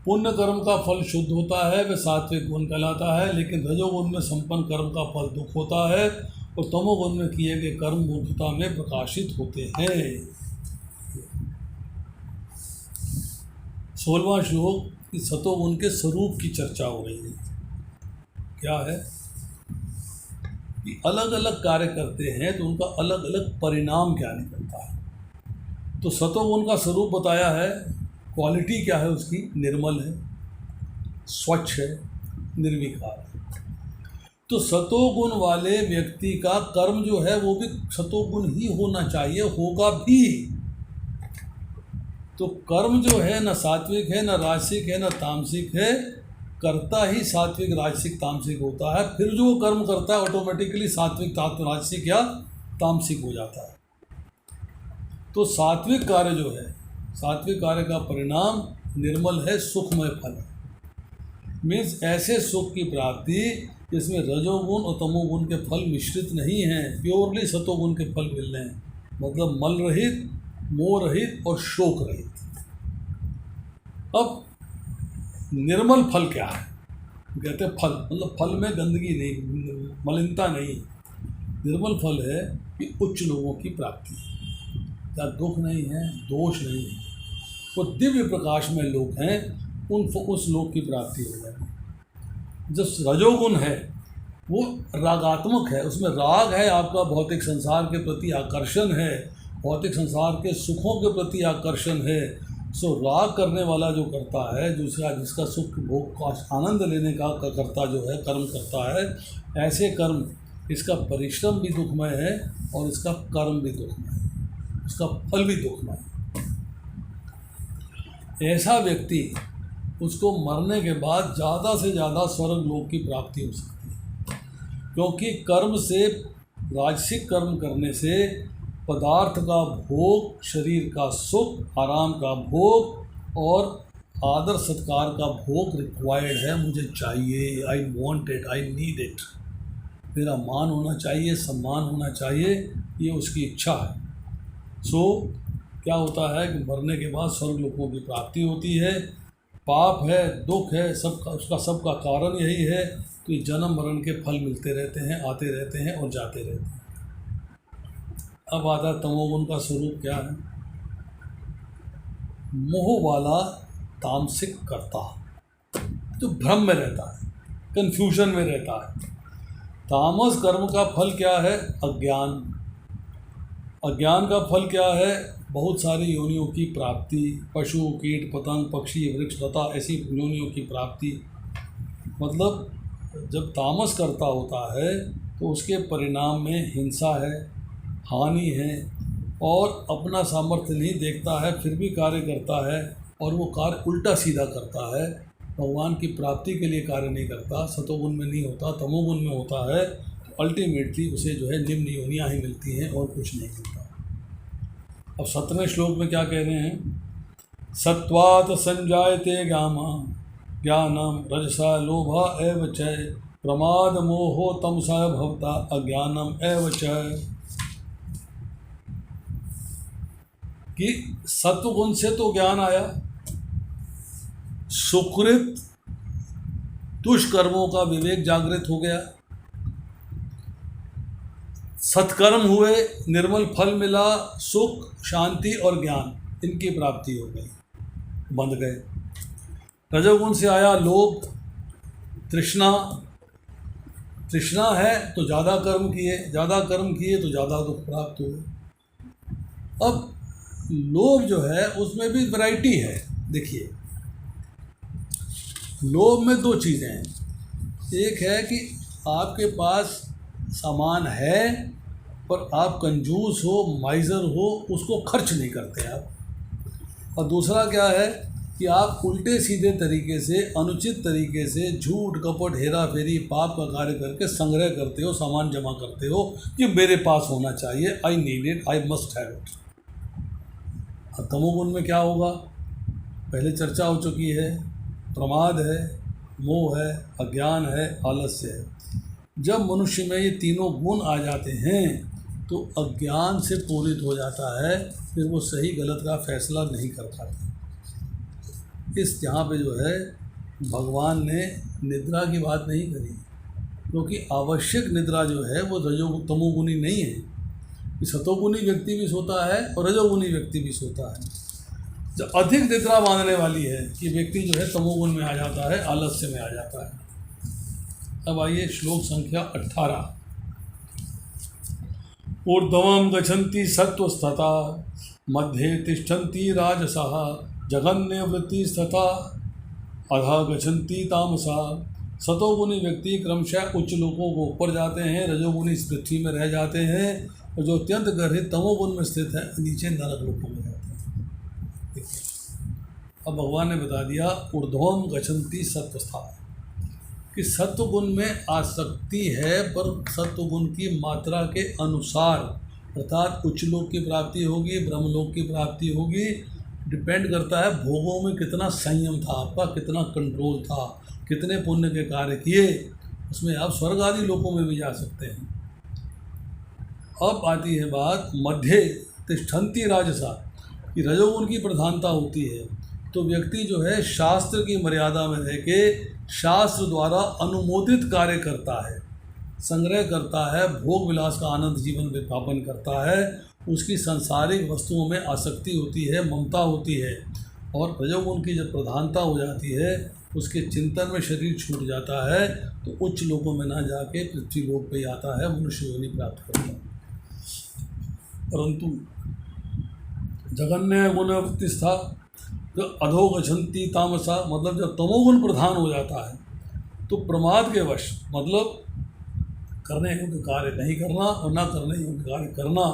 पुण्य कर्म का फल शुद्ध होता है, वह सात्विक गुण कहलाता है, लेकिन रजोगुण में संपन्न कर्म का फल दुख होता है और तमोगुण में किए गए कर्म मूर्खता में प्रकाशित होते हैं। 16वां श्लोक की सतोगुण के स्वरूप की चर्चा हो रही है। क्या है कि अलग अलग कार्य करते हैं तो उनका अलग अलग परिणाम क्या निकलता है। तो सतोगुण का स्वरूप बताया है, क्वालिटी क्या है उसकी, निर्मल है, स्वच्छ है, निर्विकार है। तो सतोगुण वाले व्यक्ति का कर्म जो है वो भी सतोगुण ही होना चाहिए, होगा भी। तो कर्म जो है न सात्विक है, न राजसिक है, न तामसिक है, करता ही सात्विक राजसिक तामसिक होता है। फिर जो कर्म करता है ऑटोमेटिकली सात्विक राजसिक या तामसिक हो जाता है। तो सात्विक कार्य जो है, सात्विक कार्य का परिणाम निर्मल है, सुखमय फल है। मीन्स ऐसे सुख की प्राप्ति जिसमें रजोगुण और तमोगुण के फल मिश्रित नहीं हैं, प्योरली सतोगुण के फल मिल रहे हैं, मतलब मल रहित, मोह रहित और शोक रहित। अब निर्मल फल क्या है, कहते हैं फल मतलब फल में गंदगी नहीं, मलिनता नहीं। निर्मल फल है कि उच्च लोगों की प्राप्ति है। क्या दुख नहीं है, दोष नहीं है, वो दिव्य प्रकाश में लोग हैं, उस लोक की प्राप्ति हो जाएगी। जो रजोगुण है वो रागात्मक है, उसमें राग है, आपका भौतिक संसार के प्रति आकर्षण है, भौतिक संसार के सुखों के प्रति आकर्षण है। सो राग करने वाला जो करता है, जिसका सुख भोग का आनंद लेने का करता जो है, कर्म करता है, ऐसे कर्म, इसका परिश्रम भी दुखमय है और इसका कर्म भी दुखमय है, उसका फल भी दुखमय है। ऐसा व्यक्ति, उसको मरने के बाद ज़्यादा से ज़्यादा स्वर्ग लोक की प्राप्ति हो सकती है, क्योंकि कर्म से, राजसिक कर्म करने से पदार्थ का भोग, शरीर का सुख, आराम का भोग और आदर सत्कार का भोग रिक्वायर्ड है। मुझे चाहिए, I want it, I need it, मेरा मान होना चाहिए, सम्मान होना चाहिए, ये उसकी इच्छा है। सो क्या होता है कि मरने के बाद स्वर्ग लोकों की प्राप्ति होती है। पाप है, दुख है, सबका कारण यही है कि जन्म मरण के फल मिलते रहते हैं, आते रहते हैं और जाते रहते हैं। अब आता तमोगुण का स्वरूप क्या है? मोह वाला तामसिक कर्ता, जो भ्रम में रहता है, कंफ्यूजन में रहता है। तामस कर्म का फल क्या है? अज्ञान। अज्ञान का फल क्या है? बहुत सारी योनियों की प्राप्ति, पशु, कीट, पतंग, पक्षी, वृक्ष, लता, ऐसी योनियों की प्राप्ति। मतलब जब तामस करता होता है तो उसके परिणाम में हिंसा है, हानि है, और अपना सामर्थ्य नहीं देखता है, फिर भी कार्य करता है, और वो कार्य उल्टा सीधा करता है, भगवान की प्राप्ति के लिए कार्य नहीं करता, सतोगुण में नहीं होता, तमोगुण में होता है, तो अल्टीमेटली उसे जो है निम्न योनियाँ ही मिलती हैं और कुछ नहीं मिलता। अब 17वें श्लोक में क्या कह रहे हैं? सत्वात् संजायते ज्ञानम रजसा लोभा एव च प्रमाद मोहो तमसा भवता अज्ञानम एव च। कि सत्वगुण से तो ज्ञान आया, सुकृत दुष्कर्मों का विवेक जागृत हो गया, सत्कर्म हुए, निर्मल फल मिला, सुख, शांति और ज्ञान, इनकी प्राप्ति हो गई, बंध गए। रजोगुण से आया लोभ, तृष्णा। तृष्णा है तो ज़्यादा कर्म किए, ज़्यादा कर्म किए तो ज़्यादा दुख प्राप्त हुए। अब लोभ जो है उसमें भी वैरायटी है। देखिए, लोभ में दो चीज़ें हैं। एक है कि आपके पास सामान है पर आप कंजूस हो, माइजर हो, उसको खर्च नहीं करते आप। और दूसरा क्या है कि आप उल्टे सीधे तरीके से, अनुचित तरीके से, झूठ, कपट, हेरा फेरी, पाप का कार्य करके संग्रह करते हो, सामान जमा करते हो कि मेरे पास होना चाहिए, I need it, I must have it. और तमोगुण में क्या होगा? पहले चर्चा हो चुकी है, प्रमाद है, मोह है, अज्ञान है, आलस्य है। जब मनुष्य में ये तीनों गुण आ जाते हैं तो अज्ञान से पूरित हो जाता है, फिर वो सही गलत का फैसला नहीं कर पाता। इस यहाँ पे जो है भगवान ने निद्रा की बात नहीं करी, क्योंकि आवश्यक निद्रा जो है वो तमोगुणी नहीं है। सतोगुणी व्यक्ति भी सोता है और रजोगुणी व्यक्ति भी सोता है। जो अधिक निद्रा मानने वाली है कि व्यक्ति जो है तमोगुण में आ जाता है, आलस्य में आ जाता है। अब आइए श्लोक संख्या 18। ऊर्ध्वं गच्छन्ति सत्त्वस्थता मध्ये तिष्ठन्ति राजसः जघन्यवृत्तिस्तथा अधः गच्छन्ति तामसा। सतोगुणी व्यक्ति क्रमशः उच्च लोकों को ऊपर जाते हैं, रजोगुणी इस पृथ्वी में रह जाते हैं, और जो अत्यंत गर्हित तमोगुण में स्थित है नीचे नरक लोकों में जाते हैं। अब भगवान ने बता दिया ऊर्ध्वं गच्छन्ति सत्त्वस्था, कि सत्वगुण में आसक्ति है, पर सत्वगुण की मात्रा के अनुसार, अर्थात उच्च लोक की प्राप्ति होगी, ब्रह्मलोक की प्राप्ति होगी। डिपेंड करता है भोगों में कितना संयम था आपका, कितना कंट्रोल था, कितने पुण्य के कार्य किए, उसमें आप स्वर्ग आदि लोकों में भी जा सकते हैं। अब आती है बात मध्य तिष्ठन्ति राजसा, कि रजोगुण की प्रधानता होती है, तो व्यक्ति जो है शास्त्र की मर्यादा में रह के शास्त्र द्वारा अनुमोदित कार्य करता है। संग्रह करता है, भोग विलास का आनंद जीवन व्यापन करता है, उसकी सांसारिक वस्तुओं में आसक्ति होती है, ममता होती है, और रजोगुण की जब प्रधानता हो जाती है उसके चिंतन में शरीर छूट जाता है, तो उच्च लोकों में ना जाके पृथ्वी लोक पे आता है, मनुष्य योनि प्राप्त करता है। परंतु जगन्य गुण वृत्तिस्था जो अधोगछन्ति तामसा, मतलब जब तमोगुण प्रधान हो जाता है तो प्रमाद के वश, मतलब करने योग्य कार्य नहीं करना और ना करने योग्य कार्य करना,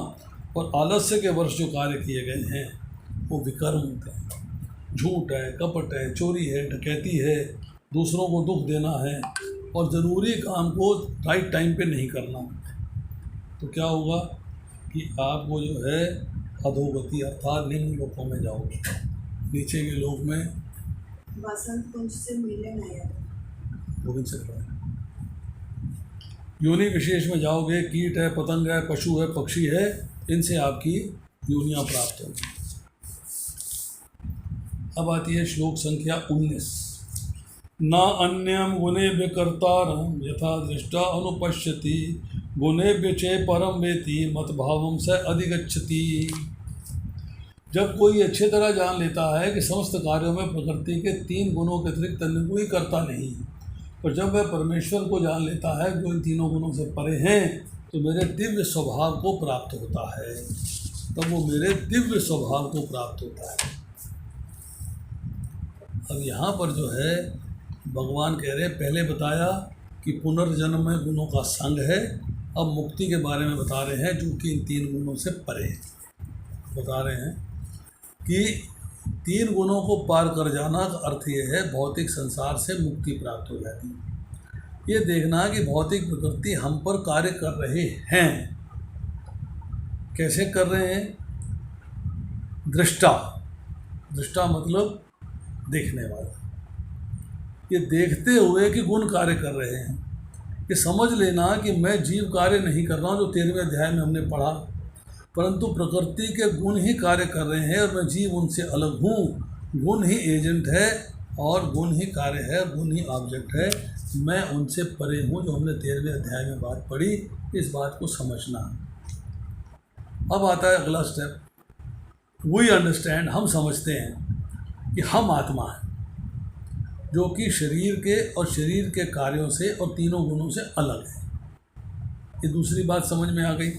और आलस्य के वर्ष जो कार्य किए गए हैं वो विकर्म होते हैं। झूठ है, कपट है, चोरी है, डकैती है, दूसरों को दुख देना है, और ज़रूरी काम को राइट टाइम पे नहीं करना, तो क्या होगा कि आपको जो है अधोगति अर्थात निम्न लोकों में जाओगे। नीचे के लोक में बसंत कुंज से मिले नहीं, गोविंद से योनि विशेष में जाओगे, कीट है, पतंग है, पशु है, पक्षी है, इनसे आपकी योनियाँ प्राप्त होंगी। अब आती है श्लोक संख्या 19। न अन्यम गुणेभ्य कर्तारं यथा दृष्टा अनुपश्यति गुणेभ्य चे परम वेति मतभावम स अधिगच्छति। जब कोई अच्छे तरह जान लेता है कि समस्त कार्यों में प्रकृति के 3 गुणों के अतिरिक्त अन्य कोई करता नहीं, और जब वह परमेश्वर को जान लेता है जो इन तीनों गुणों से परे हैं, तो मेरे दिव्य स्वभाव को प्राप्त होता है, तब वो मेरे दिव्य स्वभाव को प्राप्त होता है। अब यहाँ पर जो है भगवान कह रहे हैं, पहले बताया कि पुनर्जन्म में गुणों का संग है, अब मुक्ति के बारे में बता रहे हैं जो कि इन 3 गुणों से परे है। बता रहे हैं कि 3 गुणों को पार कर जाना का अर्थ ये है भौतिक संसार से मुक्ति प्राप्त हो जाती है। ये देखना कि भौतिक प्रकृति हम पर कार्य कर रहे हैं। कैसे कर रहे हैं? दृष्टा, दृष्टा मतलब देखने वाला। ये देखते हुए कि गुण कार्य कर रहे हैं। ये समझ लेना कि मैं जीव कार्य नहीं कर रहा हूँ, जो 13वें अध्याय में हमने पढ़ा, परंतु प्रकृति के गुण ही कार्य कर रहे हैं और मैं जीव उनसे अलग हूँ। गुण ही एजेंट है और गुण ही कार्य है, गुण ही ऑब्जेक्ट है, मैं उनसे परे हूँ, जो हमने 13वें अध्याय में बात पढ़ी। इस बात को समझना। अब आता है अगला स्टेप, वी अंडरस्टैंड, हम समझते हैं कि हम आत्मा हैं जो कि शरीर के और शरीर के कार्यों से और तीनों गुणों से अलग है। ये दूसरी बात समझ में आ गई।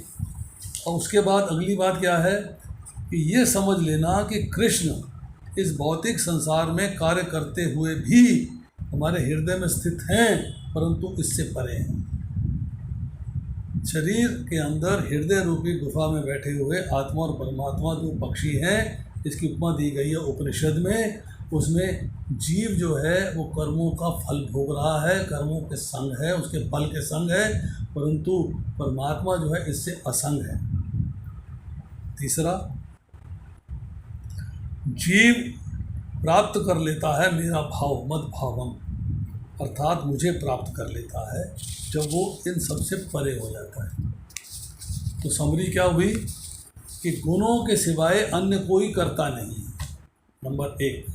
और उसके बाद अगली बात क्या है कि ये समझ लेना कि कृष्ण इस भौतिक संसार में कार्य करते हुए भी हमारे हृदय में स्थित हैं, परंतु इससे परे हैं। शरीर के अंदर हृदय रूपी गुफा में बैठे हुए आत्मा और परमात्मा जो पक्षी हैं, इसकी उपमा दी गई है उपनिषद में। उसमें जीव जो है वो कर्मों का फल भोग रहा है, कर्मों के संग है, उसके फल के संग है, परंतु परमात्मा जो है इससे असंग है। तीसरा, जीव प्राप्त कर लेता है मेरा भाव, मद भावम, अर्थात मुझे प्राप्त कर लेता है जब वो इन सबसे परे हो जाता है। तो समरी क्या हुई कि गुणों के सिवाय अन्य कोई करता नहीं, नंबर 1।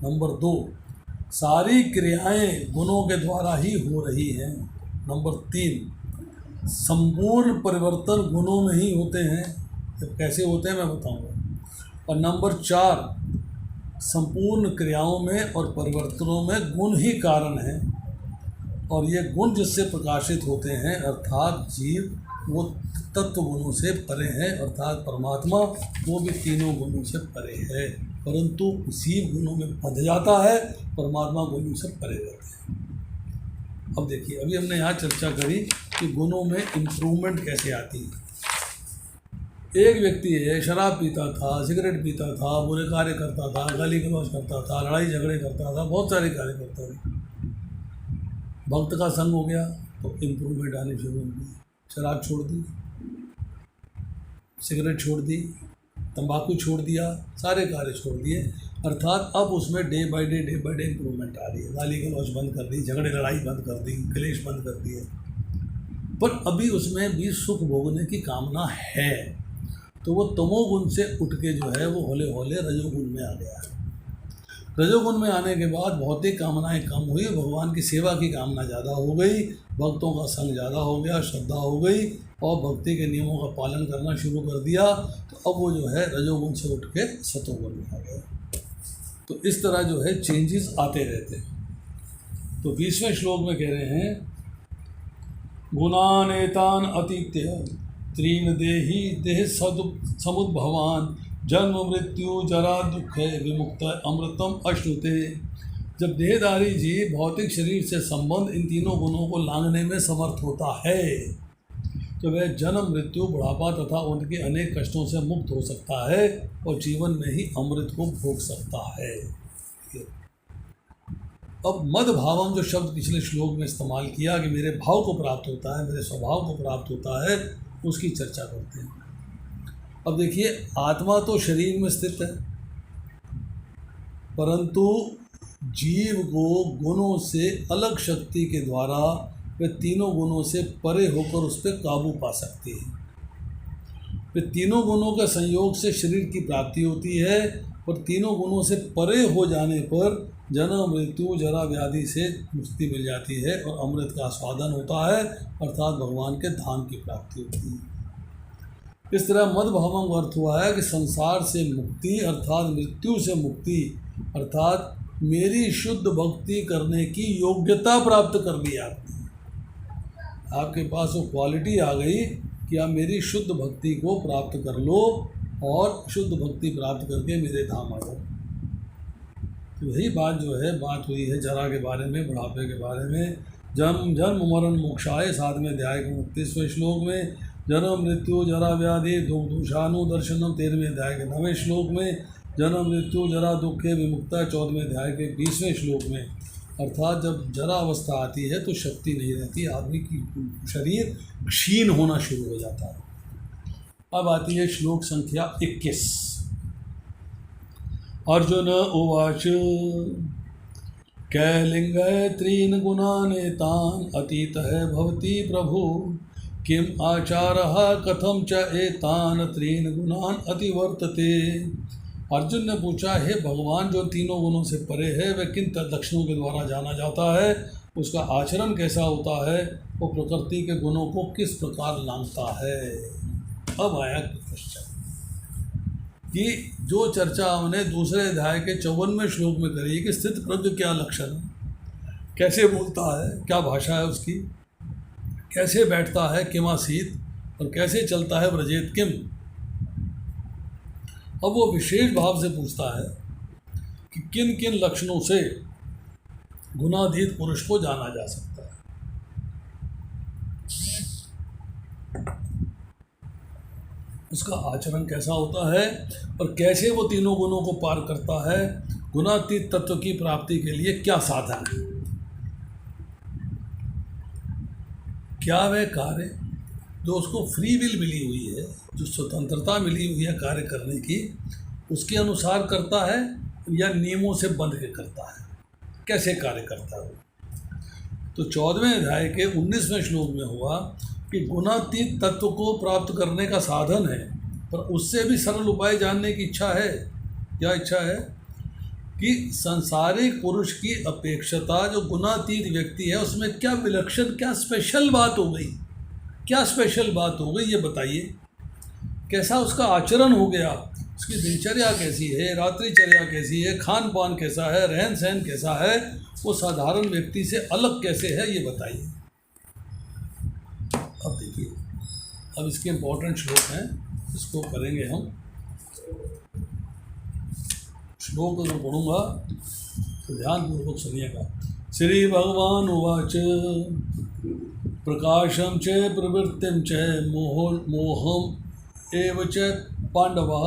नंबर 2, सारी क्रियाएं गुणों के द्वारा ही हो रही हैं। नंबर 3, संपूर्ण परिवर्तन गुणों में ही होते हैं। जब कैसे होते हैं मैं बताऊंगा। और नंबर 4, संपूर्ण क्रियाओं में और परिवर्तनों में गुण ही कारण हैं, और ये गुण जिससे प्रकाशित होते हैं अर्थात जीव, वो तत्व गुणों से परे है, अर्थात परमात्मा वो भी तीनों गुणों से परे है, परंतु जीव गुणों में बंध जाता है, परमात्मा गुणों से परे रहते हैं। अब देखिए, अभी हमने यहाँ चर्चा करी कि गुणों में इम्प्रूवमेंट कैसे आती है। एक व्यक्ति है, शराब पीता था, सिगरेट पीता था, बुरे कार्य करता था, गाली गलौज करता था, लड़ाई झगड़े करता था, बहुत सारे कार्य करता था। भक्त का संग हो गया तो इम्प्रूवमेंट आनी शुरू हो गई। शराब छोड़ दी, सिगरेट छोड़ दी, तंबाकू छोड़ दिया, सारे कार्य छोड़ दिए, अर्थात अब उसमें डे बाय डे इम्प्रूवमेंट आ रही है। गाली गलौज बंद कर दी, झगड़े लड़ाई बंद कर दी, क्लेश बंद कर दिए, पर अभी उसमें भी सुख भोगने की कामना है, तो वो तमोगुण से उठ के जो है वो हौले हौले रजोगुण में आ गया है। रजोगुण में आने के बाद भौतिक कामनाएं कम हुई, भगवान की सेवा की कामना ज़्यादा हो गई, भक्तों का संग ज़्यादा हो गया, श्रद्धा हो गई और भक्ति के नियमों का पालन करना शुरू कर दिया, तो अब वो जो है रजोगुण से उठ के सतोगुण में आ गया। तो इस तरह जो है चेंजेस आते रहते हैं। तो 20वें श्लोक में कह रहे हैं गुणानेतान अतीत्य त्रीन देहि देह समुद्भवान जन्म मृत्यु जरा दुख विमुक्त अमृतम अश्नुते। जब देहधारी जीव भौतिक शरीर से संबंध इन तीनों गुणों को लांघने में समर्थ होता है तो वह जन्म मृत्यु बुढ़ापा तथा उनके अनेक कष्टों से मुक्त हो सकता है और जीवन में ही अमृत को भोग सकता है। अब मद भावम जो शब्द पिछले श्लोक में इस्तेमाल किया कि मेरे भाव को प्राप्त होता है, मेरे स्वभाव को प्राप्त होता है, उसकी चर्चा करते हैं। अब देखिए, आत्मा तो शरीर में स्थित है, परंतु जीव को गुणों से अलग शक्ति के द्वारा वे तीनों गुणों से परे होकर उस पर काबू पा सकती है। वे तीनों गुणों के संयोग से शरीर की प्राप्ति होती है और तीनों गुणों से परे हो जाने पर जन्म मृत्यु जरा व्याधि से मुक्ति मिल जाती है और अमृत का आस्वादन होता है, अर्थात भगवान के धाम की प्राप्ति होती है। इस तरह मद भावम का अर्थ हुआ है कि संसार से मुक्ति अर्थात मृत्यु से मुक्ति अर्थात मेरी शुद्ध भक्ति करने की योग्यता प्राप्त कर ली आपने। आपके पास वो क्वालिटी आ गई कि आप मेरी शुद्ध भक्ति को प्राप्त कर लो और शुद्ध भक्ति प्राप्त करके मेरे धाम आ जाओ। तो यही बात जो है बात हुई है जरा के बारे में, बुढ़ापे के बारे में। जन्म मरण मोक्षाय 7वें अध्याय के 29वें श्लोक में, जन्म मृत्यु जरा व्याधि दुषानु दर्शनम 13वें अध्याय के 9वें श्लोक में, जन्म मृत्यु जरा दुखे विमुक्ता 14वें अध्याय के 20वें श्लोक में। अर्थात जब जरा अवस्था आती है तो शक्ति नहीं रहती, आदमी की शरीर क्षीण होना शुरू हो जाता है। अब आती है श्लोक संख्या 21। अर्जुन उवाच कैलिंगय त्रीन गुणानेतान अतीतः भवति प्रभु किम आचारः कथम च एतान त्रीन गुणान अतिवर्तते। अर्जुन ने पूछा, हे भगवान, जो तीनों गुणों से परे है वह किन लक्षणों के द्वारा जाना जाता है, उसका आचरण कैसा होता है, वो प्रकृति के गुणों को किस प्रकार लांघता है। अब आया क्वेश्चन कि जो चर्चा हमने दूसरे अध्याय के 54वें श्लोक में करी कि स्थित प्रज्ञ क्या लक्षण है, कैसे बोलता है, क्या भाषा है उसकी, कैसे बैठता है किमासीत और कैसे चलता है व्रजेत किम। अब वो विशेष भाव से पूछता है कि किन किन लक्षणों से गुणाधीत पुरुष को जाना जा सकता है। उसका आचरण कैसा होता है और कैसे वो तीनों गुणों को पार करता है, गुणातीत तत्व की प्राप्ति के लिए क्या साधन है, क्या वह कार्य जो उसको फ्री विल मिली हुई है, जो स्वतंत्रता मिली हुई है कार्य करने की, उसके अनुसार करता है या नियमों से बंध के करता है, कैसे कार्य करता है। तो 14वें अध्याय के 19वें श्लोक में हुआ कि गुणातीत तत्व को प्राप्त करने का साधन है, पर उससे भी सरल उपाय जानने की इच्छा है। क्या इच्छा है कि संसारिक पुरुष की अपेक्षता जो गुणातीत व्यक्ति है उसमें क्या विलक्षण, क्या स्पेशल बात हो गई, क्या स्पेशल बात हो गई, ये बताइए। कैसा उसका आचरण हो गया, उसकी दिनचर्या कैसी है, रात्रिचर्या कैसी है, खान पान कैसा है, रहन सहन कैसा है, वो साधारण व्यक्ति से अलग कैसे है, ये बताइए। अब देखिए, अब इसके इम्पोर्टेंट श्लोक हैं, इसको करेंगे हम। श्लोक अगर पढ़ूंगा तो ध्यानपूर्वक सुनिएगा। श्री भगवान उवाच प्रकाशम च प्रवृत्तिम च मोहम एव च पांडवा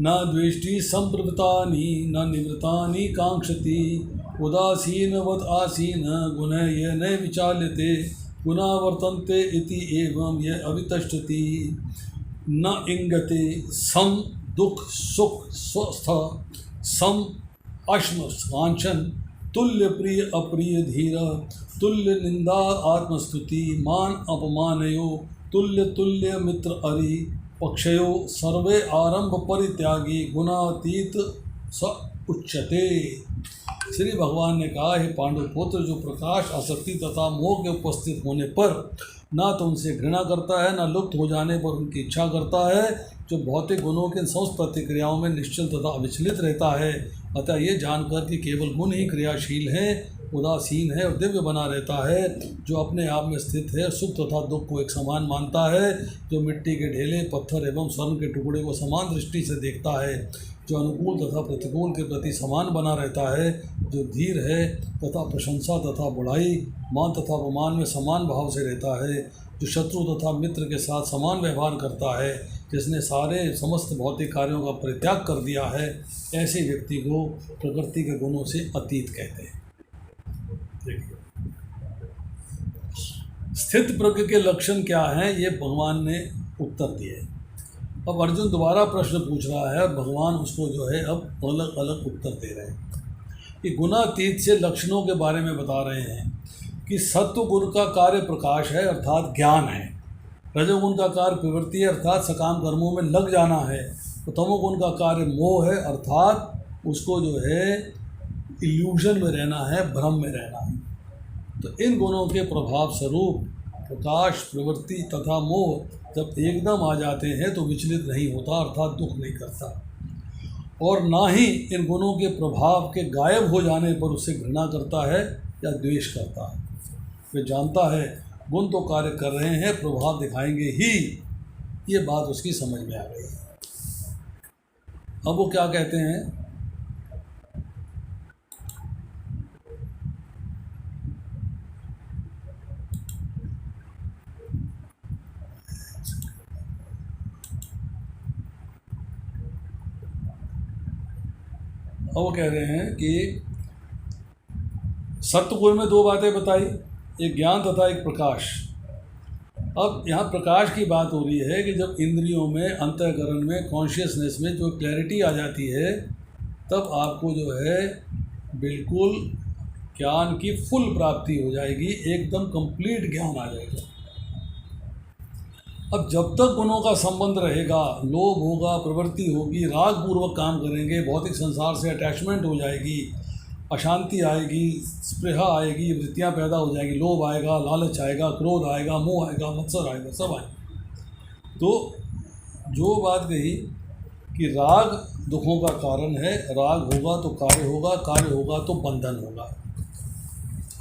न द्वेष्टि संप्रवृत्तानि न निवृत्तानि कांक्षति उदासीनवत् आसीन गुणय न विचाल्यते गुणा वर्तन्ते इति एवं ये अवितष्टति न इंगते सम दुख सुख स्वस्थ सम अश्म कांचन तुल्य प्रिय अप्रिय धीर तुल्य निंदा आत्मस्तुति मान अपमानयो तुल्य तुल्य मित्र अरि पक्षयो सर्वे आरंभ परित्यागी गुणातीत स उच्यते। श्री भगवान ने कहा, हे पांडुपुत्र, जो प्रकाश, आसक्ति तथा मोह के उपस्थित होने पर ना तो उनसे घृणा करता है, ना लुप्त हो जाने पर उनकी इच्छा करता है, जो भौतिक गुणों के समस्त प्रतिक्रियाओं में निश्चल तथा अविचलित रहता है, अतः ये जानकर कि केवल गुण ही क्रियाशील हैं, उदासीन है और दिव्य बना रहता है, जो अपने आप में स्थित है, सुख तथा दुख को एक समान मानता है, जो मिट्टी के ढेले, पत्थर एवं स्वर्ण के टुकड़े को समान दृष्टि से देखता है, जो अनुकूल तथा प्रतिकूल के प्रति समान बना रहता है, जो धीर है तथा प्रशंसा तथा बुराई, मान तथा अपमान में समान भाव से रहता है, जो शत्रु तथा मित्र के साथ समान व्यवहार करता है, जिसने सारे समस्त भौतिक कार्यों का परित्याग कर दिया है, ऐसे व्यक्ति को प्रकृति के गुणों से अतीत कहते हैं। देखिए, स्थित प्रज्ञ के लक्षण क्या हैं, ये भगवान ने उत्तर दिए। अब अर्जुन दोबारा प्रश्न पूछ रहा है और भगवान उसको जो है अब अलग अलग उत्तर दे रहे हैं। कि गुणातीत से लक्षणों के बारे में बता रहे हैं कि सत्व गुण का कार्य प्रकाश है अर्थात ज्ञान है, रजोगुण का कार्य प्रवृत्ति है अर्थात सकाम कर्मों में लग जाना है, तो तमोगुण का कार्य मोह है अर्थात उसको जो है इल्यूजन में रहना है, भ्रम में रहना है। तो इन गुणों के प्रभाव स्वरूप प्रकाश, प्रवृत्ति तथा मोह जब एकदम आ जाते हैं तो विचलित नहीं होता अर्थात दुख नहीं करता, और ना ही इन गुणों के प्रभाव के गायब हो जाने पर उससे घृणा करता है या द्वेष करता है। वे जानता है गुण तो कार्य कर रहे हैं, प्रभाव दिखाएंगे ही, ये बात उसकी समझ में आ गई है। अब वो क्या कहते हैं, अब वो कह रहे हैं कि सत्वगुण में दो बातें बताई, एक ज्ञान तथा एक प्रकाश। अब यहाँ प्रकाश की बात हो रही है कि जब इंद्रियों में, अंतःकरण में, कॉन्शियसनेस में जो क्लैरिटी आ जाती है, तब आपको जो है बिल्कुल ज्ञान की फुल प्राप्ति हो जाएगी, एकदम कंप्लीट ज्ञान आ जाएगा। अब जब तक गुणों का संबंध रहेगा, लोभ होगा, प्रवृत्ति होगी, राग पूर्वक काम करेंगे, भौतिक संसार से अटैचमेंट हो जाएगी, अशांति आएगी, स्पृहा आएगी, वृत्तियां पैदा हो जाएंगी, लोभ आएगा, लालच आएगा, क्रोध आएगा, मोह आएगा, मत्सर आएगा, सब आएगा। तो जो बात कही कि राग दुखों का कारण है, राग होगा तो कार्य होगा, कार्य होगा तो बंधन होगा।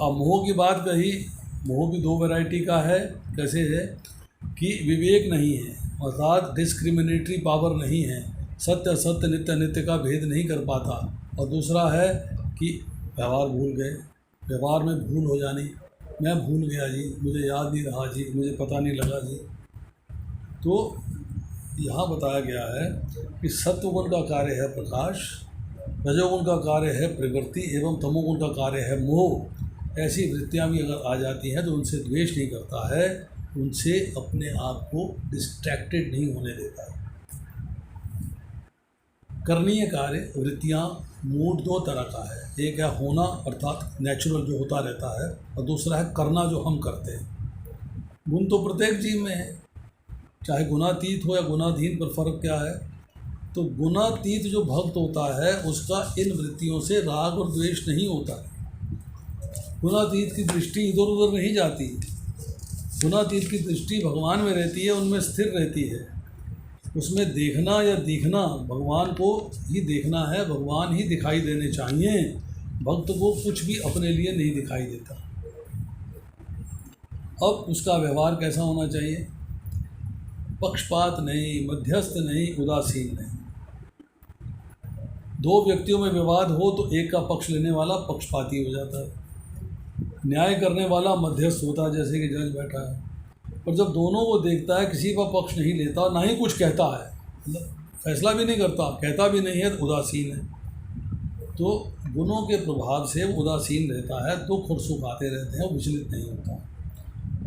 अब मोह की बात कही, मोह भी दो वैरायटी का है। कैसे है कि विवेक नहीं है अर्थात डिस्क्रिमिनेटरी पावर नहीं है, सत्य असत्य, नित्य अनित्य का भेद नहीं कर पाता, और दूसरा है कि व्यवहार भूल गए, व्यवहार में भूल हो जानी, मैं भूल गया जी, मुझे याद नहीं रहा जी, मुझे पता नहीं लगा जी। तो यहाँ बताया गया है कि सत्वगुण का कार्य है प्रकाश, रजोगुण का कार्य है प्रवृत्ति एवं तमोगुण का कार्य है मोह। ऐसी वृत्तियाँ भी अगर आ जाती हैं तो उनसे द्वेष नहीं करता है, उनसे अपने आप को डिस्ट्रैक्टेड नहीं होने देता है। करणीय कार्य वृत्तियाँ मूड दो तरह का है, एक है होना अर्थात नेचुरल जो होता रहता है, और दूसरा है करना जो हम करते हैं। गुण तो प्रत्येक जीव में है, चाहे गुणातीत हो या गुणाधीन, पर फर्क क्या है, तो गुणातीत जो भक्त होता है उसका इन वृत्तियों से राग और द्वेष नहीं होता है। गुणातीत की दृष्टि इधर उधर नहीं जाती, गुणातीत की दृष्टि भगवान में रहती है, उनमें स्थिर रहती है। उसमें देखना या दिखना भगवान को ही देखना है, भगवान ही दिखाई देने चाहिए, भक्त को कुछ भी अपने लिए नहीं दिखाई देता। अब उसका व्यवहार कैसा होना चाहिए, पक्षपात नहीं, मध्यस्थ नहीं, उदासीन नहीं। दो व्यक्तियों में विवाद हो तो एक का पक्ष लेने वाला पक्षपाती हो जाता है, न्याय करने वाला मध्यस्थ होता है, जैसे कि जज बैठा है। और जब दोनों को देखता है, किसी का पक्ष नहीं लेता, ना ही कुछ कहता है, मतलब फैसला भी नहीं करता, कहता भी नहीं है, तो उदासीन है। तो गुणों के प्रभाव से वो उदासीन रहता है, दुख और सुख आते रहते हैं, वो विचलित नहीं होता।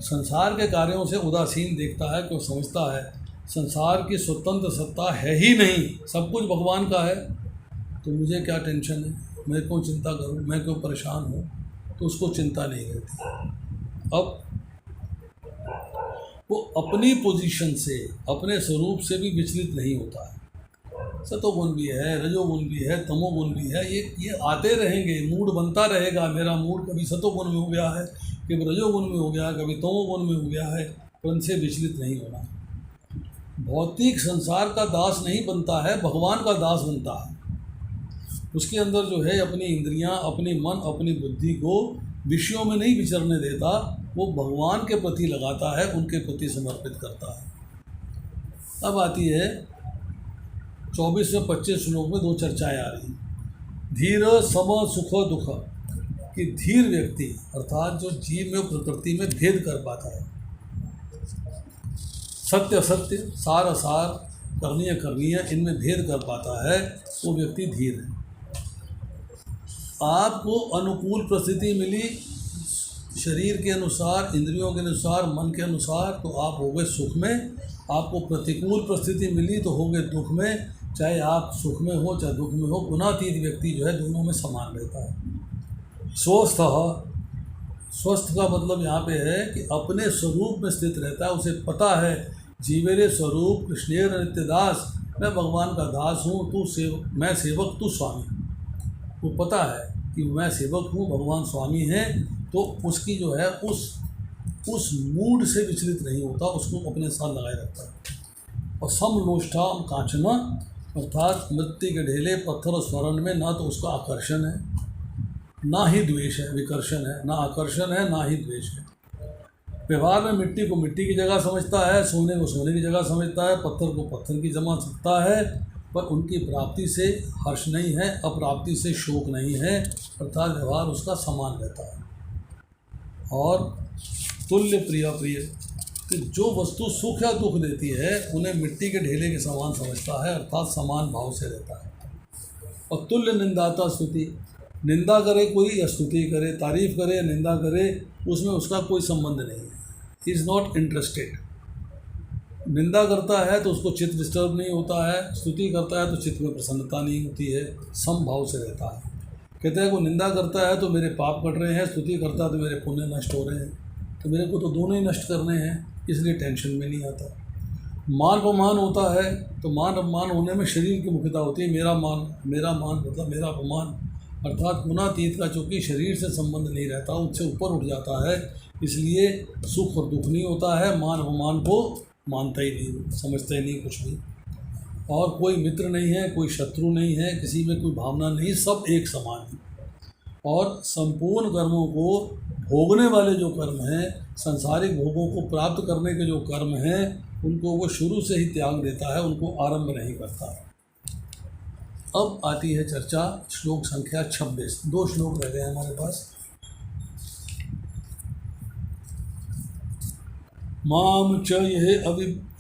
संसार के कार्यों से उदासीन देखता है, क्यों समझता है संसार की स्वतंत्र सत्ता है ही नहीं, सब कुछ भगवान का है, तो मुझे क्या टेंशन है, मैं क्यों चिंता करूं, मैं क्यों परेशान हूं, तो उसको चिंता नहीं रहती। अब वो अपनी पोजीशन से, अपने स्वरूप से भी विचलित नहीं होता है। सतोगुण भी है, रजोगुण भी है, तमोगुण भी है। ये आते रहेंगे, मूड बनता रहेगा। मेरा मूड कभी सतोगुण में हो गया है, कभी रजोगुण में हो गया, कभी तमोगुण में हो गया है, तो उनसे विचलित नहीं होना। भौतिक संसार का दास नहीं बनता है, भगवान का दास बनता है। उसके अंदर जो है अपनी इंद्रियां, अपनी मन, अपनी बुद्धि को विषयों में नहीं विचरने देता, वो भगवान के प्रति लगाता है, उनके प्रति समर्पित करता है। अब आती है 24 से 25 श्लोक में दो चर्चाएं आ रही हैं। धीर सम सुख दुख, कि धीर व्यक्ति अर्थात जो जीव में प्रकृति में भेद कर पाता है, सत्य असत्य, सार असार, करणीय करणीय, इनमें भेद कर पाता है, वो व्यक्ति धीर है। आपको अनुकूल परिस्थिति मिली शरीर के अनुसार, इंद्रियों के अनुसार, मन के अनुसार, तो आप हो गए सुख में। आपको प्रतिकूल परिस्थिति मिली तो हो गए दुख में। चाहे आप सुख में हो चाहे दुख में हो, गुणातीत व्यक्ति जो है दोनों में समान रहता है। स्वस्थ का मतलब यहाँ पे है कि अपने स्वरूप में स्थित रहता है। उसे पता है जीवेरे स्वरूप कृष्णेर नित्यदास, मैं भगवान का दास हूँ, तू सेवक, मैं सेवक, तू स्वामी। वो पता है कि मैं सेवक हूँ, भगवान स्वामी हैं, तो उसकी जो है उस मूड से विचलित नहीं होता, उसको अपने साथ लगाए रखता है। और समलोष्ठाम कांचना, अर्थात मृत्यु के ढेले पत्थर और स्वर्ण में ना तो उसका आकर्षण है ना ही द्वेष है, विकर्षण है, ना आकर्षण है ना ही द्वेष है। व्यवहार में मिट्टी को मिट्टी की जगह समझता है, सोने को सोने की जगह समझता है, पत्थर को पत्थर की जमा सकता है, पर उनकी प्राप्ति से हर्ष नहीं है, अप्राप्ति से शोक नहीं है, अर्थात व्यवहार उसका समान रहता है। और तुल्य प्रिय प्रिय, कि जो वस्तु सुख या दुख देती है उन्हें मिट्टी के ढेले के समान समझता है, अर्थात समान भाव से रहता है। और तुल्य निंदाता स्तुति, निंदा करे कोई या स्तुति करे, तारीफ करे या निंदा करे, उसमें उसका कोई संबंध नहीं है, इज़ नॉट इंटरेस्टेड। निंदा करता है तो उसको चित्त डिस्टर्ब नहीं होता है, स्तुति करता है तो चित्त में प्रसन्नता नहीं होती है, समभाव से रहता है। कहते हैं वो निंदा करता है तो मेरे पाप कट रहे हैं, स्तुति करता है तो मेरे पुण्य नष्ट हो रहे हैं, तो मेरे को तो दोनों ही नष्ट करने हैं, इसलिए टेंशन में नहीं आता। मान अपमान होता है तो मान अपमान होने में शरीर की मुख्यता होती है। मेरा मान मतलब मेरा अपमान, अर्थात गुणातीत का चूँकि शरीर से संबंध नहीं रहता, उससे ऊपर उठ जाता है, इसलिए सुख और दुख नहीं होता है। मान अपमान को मानता ही नहीं, समझता ही नहीं कुछ भी। और कोई मित्र नहीं है, कोई शत्रु नहीं है, किसी में कोई भावना नहीं, सब एक समान है। और संपूर्ण कर्मों को भोगने वाले जो कर्म हैं, सांसारिक भोगों को प्राप्त करने के जो कर्म हैं, उनको वो शुरू से ही त्याग देता है, उनको आरंभ नहीं करता। अब आती है चर्चा श्लोक संख्या 26। 2 श्लोक रह गए हमारे पास। माम च यह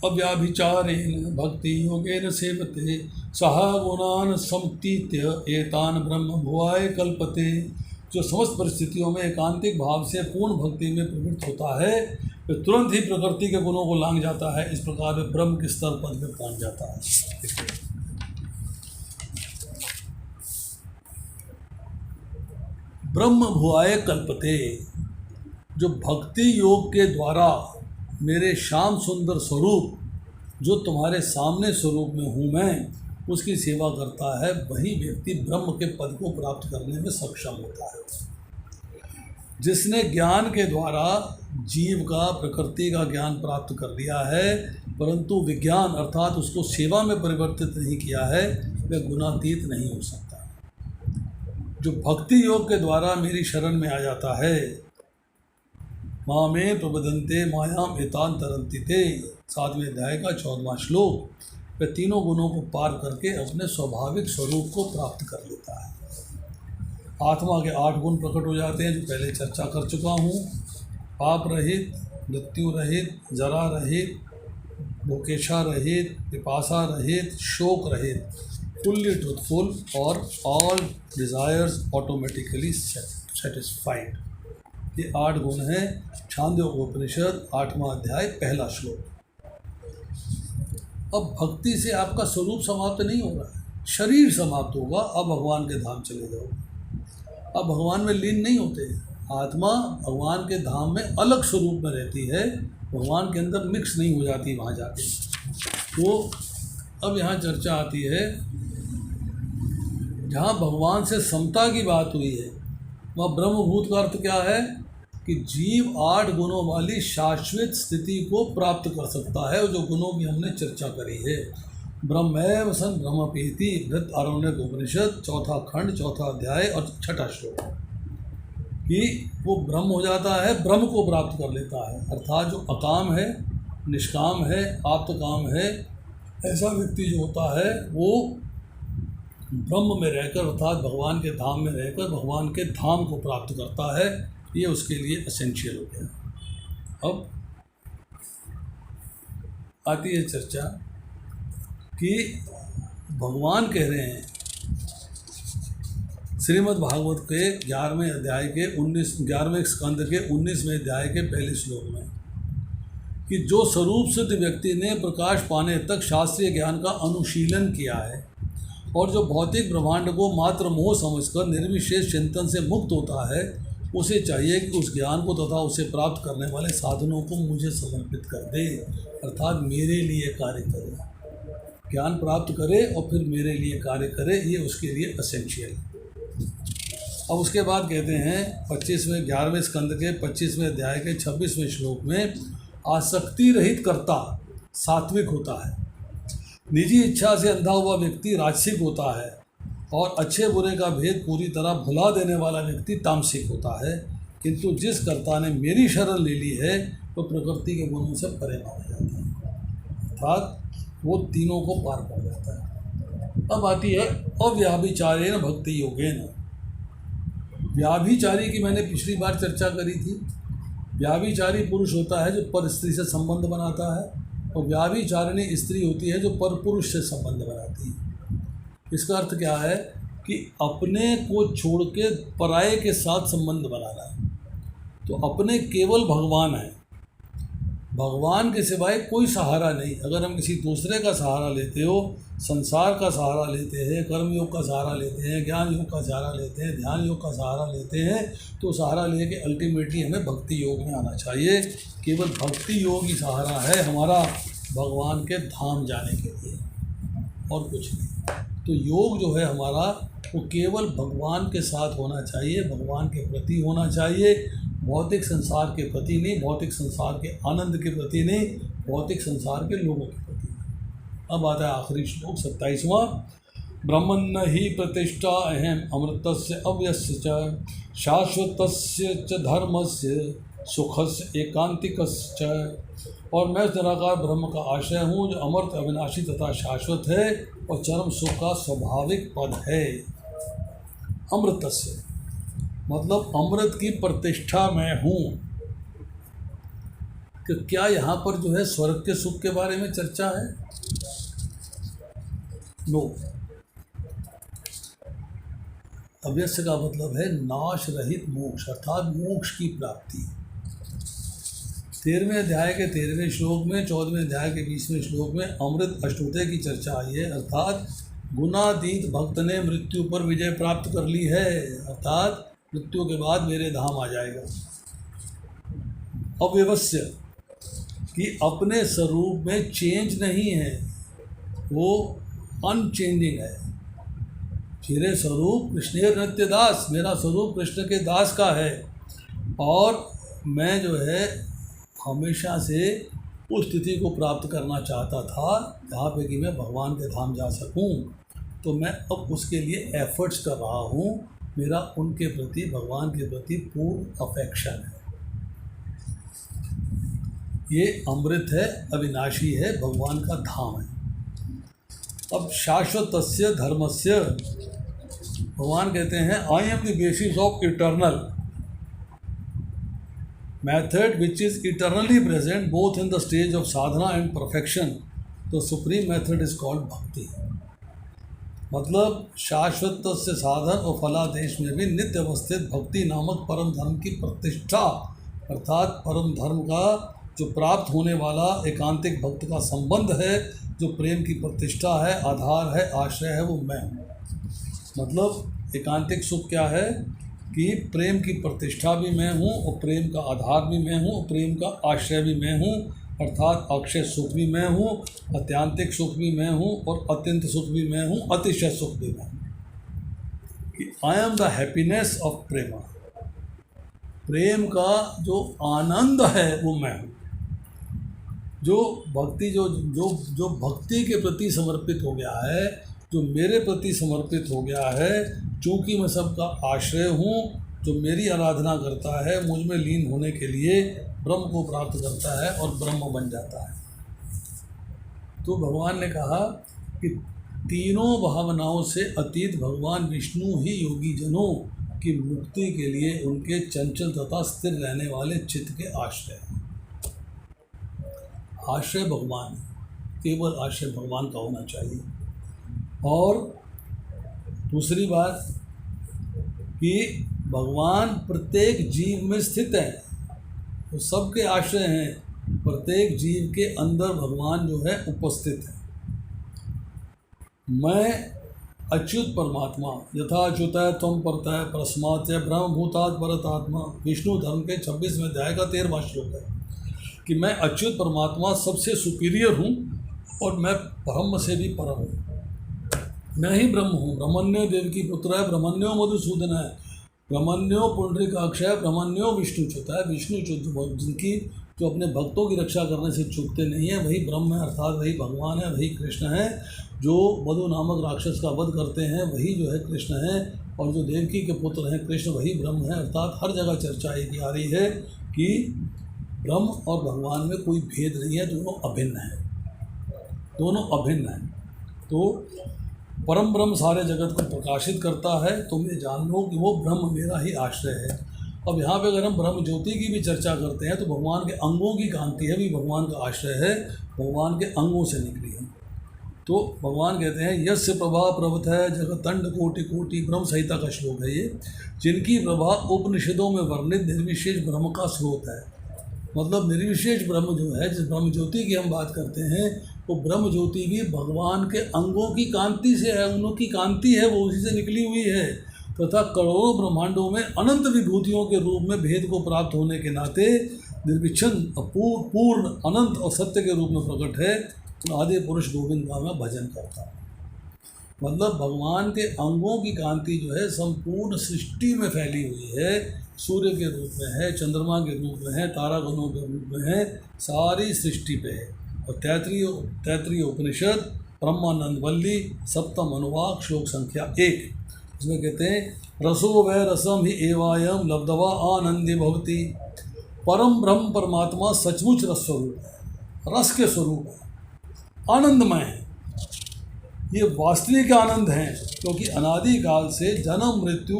अव्याभिचारेण भक्ति योगेन सेवते सह गुणान समतीत्य एतान ब्रह्म भुवाय कल्पते। जो समस्त परिस्थितियों में एकांतिक भाव से पूर्ण भक्ति में प्रवृत्त होता है, वह तुरंत ही प्रकृति के गुणों को लांघ जाता है। इस प्रकार वे ब्रह्म के स्तर पद में पहुंच जाता है। ब्रह्म भुवाय कल्पते, जो भक्ति योग के द्वारा मेरे श्याम सुंदर स्वरूप, जो तुम्हारे सामने स्वरूप में हूँ मैं, उसकी सेवा करता है, वही व्यक्ति ब्रह्म के पद को प्राप्त करने में सक्षम होता है। जिसने ज्ञान के द्वारा जीव का, प्रकृति का ज्ञान प्राप्त कर लिया है, परंतु विज्ञान अर्थात उसको सेवा में परिवर्तित नहीं किया है, वह गुणातीत नहीं हो सकता। जो भक्ति योग के द्वारा मेरी शरण में आ जाता है, माँ में प्रबदंते मायाम एतान तरंती ते, 7वें अध्याय का 14वां श्लोक, वह तीनों गुणों को पार करके अपने स्वाभाविक स्वरूप को प्राप्त कर लेता है। आत्मा के 8 गुण प्रकट हो जाते हैं, जो पहले चर्चा कर चुका हूँ। पाप रहित, मृत्यु रहित, जरा रहित, भूखेच्छा रहित, पिपासा रहित, शोक रहित, फुल्ली ट्रुथफुल और ऑल डिज़ायर्स ऑटोमेटिकली सेटिस्फाइड। ये 8 गुण हैं। छांदोग्योपनिषद 8वां अध्याय 1 श्लोक। अब भक्ति से आपका स्वरूप समाप्त नहीं होगा, शरीर समाप्त होगा। अब भगवान के धाम चले जाओ, अब भगवान में लीन नहीं होते। आत्मा भगवान के धाम में अलग स्वरूप में रहती है, भगवान के अंदर मिक्स नहीं हो जाती वहाँ जाके। वो अब यहाँ चर्चा आती है, जहाँ भगवान से समता की बात हुई है वह ब्रह्मभूत का अर्थ क्या है कि जीव 8 गुणों वाली शाश्वत स्थिति को प्राप्त कर सकता है, जो गुणों की हमने चर्चा करी है। ब्रह्मैव सन ब्रह्मपेति वृत्त आरण्यक उपनिषद 4 खंड 4 अध्याय और 6 श्लोक, कि वो ब्रह्म हो जाता है, ब्रह्म को प्राप्त कर लेता है। अर्थात जो अकाम है, निष्काम है, आप्तकाम है, ऐसा व्यक्ति जो होता है वो ब्रह्म में रहकर अर्थात भगवान के धाम में रहकर भगवान के धाम को प्राप्त करता है। ये उसके लिए एसेंशियल हो गया। अब आती है चर्चा कि भगवान कह रहे हैं श्रीमद् भागवत के 11वें अध्याय के 11वें स्कंद के 19वें अध्याय के पहले श्लोक में कि जो स्वरूप सिद्ध व्यक्ति ने प्रकाश पाने तक शास्त्रीय ज्ञान का अनुशीलन किया है और जो भौतिक ब्रह्मांड को मात्र मोह समझकर निर्विशेष चिंतन से मुक्त होता है, उसे चाहिए कि उस ज्ञान को तथा उसे प्राप्त करने वाले साधनों को मुझे समर्पित कर दे, अर्थात मेरे लिए कार्य करे, ज्ञान प्राप्त करे और फिर मेरे लिए कार्य करे। ये उसके लिए एसेंशियल है। अब उसके बाद कहते हैं 11वें स्कंद के 25वें अध्याय के 26वें श्लोक में, आसक्ति रहित कर्ता सात्विक होता है, निजी इच्छा से अंधा हुआ व्यक्ति राजसिक होता है और अच्छे बुरे का भेद पूरी तरह भुला देने वाला व्यक्ति तामसिक होता है। किंतु जिस कर्ता ने मेरी शरण ले ली है वो प्रकृति के गुणों से परे माना जाता है, अर्थात वो तीनों को पार पा जाता है। अब आती है अव्याभिचारेण भक्ति योगेन। व्याभिचारी की मैंने पिछली बार चर्चा करी थी। व्याभिचारी पुरुष होता है जो पर स्त्री से संबंध बनाता है, और व्याभिचारिणी स्त्री होती है जो पर पुरुष से संबंध बनाती है। इसका अर्थ क्या है कि अपने को छोड़ के पराये के साथ संबंध बनाना है। तो अपने केवल भगवान है, भगवान के सिवाय कोई सहारा नहीं। अगर हम किसी दूसरे का सहारा लेते हो, संसार का सहारा लेते हैं, कर्मयोग का सहारा लेते हैं, ज्ञान योग का सहारा लेते हैं, ध्यान योग का सहारा लेते हैं, तो सहारा लेके अल्टीमेटली हमें भक्ति योग में आना चाहिए। केवल भक्ति योग ही सहारा है हमारा भगवान के धाम जाने के लिए, और कुछ नहीं। तो योग जो है हमारा वो केवल भगवान के साथ होना चाहिए, भगवान के प्रति होना चाहिए, भौतिक संसार के प्रति नहीं, भौतिक संसार के आनंद के प्रति नहीं, भौतिक संसार के लोगों के प्रति। अब आता है आखिरी श्लोक 27वां, ब्रह्मन्न ही प्रतिष्ठा अहम अमृतस्य अव्यस्य च शाश्वतस्य च धर्मस्य सुखस्य एकांतिकस्य। और मैं निराकार ब्रह्म का आश्रय हूँ जो अमृत अविनाशी तथा शाश्वत है और चरम सुख का स्वाभाविक पद है। अमृतस्य मतलब अमृत की प्रतिष्ठा मैं हूँ। कि क्या यहाँ पर जो है स्वर्ग के सुख के बारे में चर्चा है? नो। अव्यस्य का मतलब है नाश रहित मोक्ष, अर्थात मोक्ष की प्राप्ति। 13वें अध्याय के 13वें श्लोक में 14वें अध्याय के 20वें श्लोक में अमृत अष्टोदय की चर्चा आई है, अर्थात गुणातीत भक्त ने मृत्यु पर विजय प्राप्त कर ली है, अर्थात मृत्यु के बाद मेरे धाम आ जाएगा। अव्यवस्य कि अपने स्वरूप में चेंज नहीं है, वो अनचेंजिंग है। मेरे स्वरूप कृष्ण नित्य दास, मेरा स्वरूप कृष्ण के दास का है, और मैं जो है हमेशा से उस स्थिति को प्राप्त करना चाहता था जहाँ पे कि मैं भगवान के धाम जा सकूं। तो मैं अब उसके लिए एफर्ट्स कर रहा हूँ। मेरा उनके प्रति, भगवान के प्रति पूर्ण अफेक्शन है। ये अमृत है, अविनाशी है, भगवान का धाम है। अब शाश्वतस्य धर्मस्य, भगवान कहते हैं आई am the basis of eternal method which is eternally present both in the stage of sadhana and perfection. The supreme method is called bhakti. मतलब शाश्वत से साधन और फलादेश में भी नित्य अवस्थित भक्ति नामक परम धर्म की प्रतिष्ठा, अर्थात परम धर्म का जो प्राप्त होने वाला एकांतिक भक्त का संबंध है, जो प्रेम की प्रतिष्ठा है, आधार है, आश्रय है, वो मैं हूँ। मतलब एकांतिक सुख क्या है कि प्रेम की प्रतिष्ठा भी मैं हूँ, और प्रेम का आधार भी मैं हूँ, और प्रेम का आश्रय भी मैं हूँ। अर्थात अक्षय सुख भी मैं हूँ, अत्यांतिक सुख भी मैं हूँ और अत्यंत सुख भी मैं हूँ, अतिशय सुख भी मैं हूँ। कि I am the happiness of prema, प्रेम का जो आनंद है वो मैं हूँ। जो भक्ति जो जो जो भक्ति के प्रति समर्पित हो गया है, जो मेरे प्रति समर्पित हो गया है, चूँकि मैं सबका आश्रय हूँ, जो मेरी आराधना करता है, मुझ में लीन होने के लिए ब्रह्म को प्राप्त करता है और ब्रह्म बन जाता है। तो भगवान ने कहा कि तीनों भावनाओं से अतीत भगवान विष्णु ही योगी जनों की मुक्ति के लिए उनके चंचल तथा स्थिर रहने वाले चित्त के आश्रय हैं। आश्रय भगवान, केवल आश्रय भगवान का होना चाहिए। और दूसरी बात कि भगवान प्रत्येक जीव में स्थित है, तो सबके आश्रय हैं, प्रत्येक जीव के अंदर भगवान जो है उपस्थित है। मैं अच्युत परमात्मा यथाच्युत त्वं परतः परस्मात् ब्रह्मभूतात् परतात्मा, विष्णु धर्म के 26वें अध्याय का 13वां श्लोक है कि मैं अच्युत परमात्मा सबसे सुपीरियर हूँ और मैं ब्रह्म से भी परम हूँ। मैं ही ब्रह्म हूँ। ब्रह्मण्यो देव की पुत्र है, ब्रह्मण्यो मधुसूदन है, ब्रह्मण्यो पुंडरीकाक्ष है, ब्रह्मण्यो विष्णुच्युत है। विष्णुच्युत जिनकी जो अपने भक्तों की रक्षा करने से चूकते नहीं है, वही ब्रह्म है, अर्थात वही भगवान है, वही कृष्ण है। जो मधु नामक राक्षस का वध करते हैं वही जो है कृष्ण है, और जो देवकी के पुत्र हैं कृष्ण वही ब्रह्म है। अर्थात हर जगह चर्चा एक आ रही है कि ब्रह्म और भगवान में कोई भेद नहीं है, दोनों अभिन्न हैं, दोनों अभिन्न हैं। तो परम ब्रह्म सारे जगत को प्रकाशित करता है, तुम ये जान लो कि वो ब्रह्म मेरा ही आश्रय है। अब यहाँ पे अगर हम ब्रह्म ज्योति की भी चर्चा करते हैं तो भगवान के अंगों की कांति है भी भगवान का आश्रय है, भगवान के अंगों से निकली है। तो भगवान कहते हैं यस्य प्रभा प्रभुत है जगतंड कोटि कोटि, ब्रह्म संहिता का श्लोक है ये, जिनकी प्रभा उपनिषदों में वर्णित निर्विशेष ब्रह्म का स्रोत है। मतलब निर्विशेष ब्रह्म जो है, जिस ब्रह्म ज्योति की हम बात करते हैं, वो ब्रह्म ज्योति भी भगवान के अंगों की कांति से है, उन्हों की कांति है, वो उसी से निकली हुई है। तथा करोड़ों ब्रह्मांडों में अनंत विभूतियों के रूप में भेद को प्राप्त होने के नाते निर्विच्छिन्न पूर्ण अनंत और सत्य के रूप में प्रकट है। आदि पुरुष गोविंद का मैं भजन करता हूँ। मतलब भगवान के अंगों की कांति जो है संपूर्ण सृष्टि में फैली हुई है, सूर्य के रूप में है, चंद्रमा के रूप में है, तारागणों के रूप में है, सारी सृष्टि पे है। और तैत्रीय उपनिषद ब्रह्मानंद वल्ली सप्तम अनुवाक श्लोक संख्या 1, इसमें कहते हैं रसो वै रसम ही एवायम लब्धवा आनंदे भवति। परम ब्रह्म परमात्मा सचमुच रस स्वरूप है, रस के स्वरूप है, आनंदमय है। ये वास्तविक आनंद है, क्योंकि अनादिकाल से जन्म मृत्यु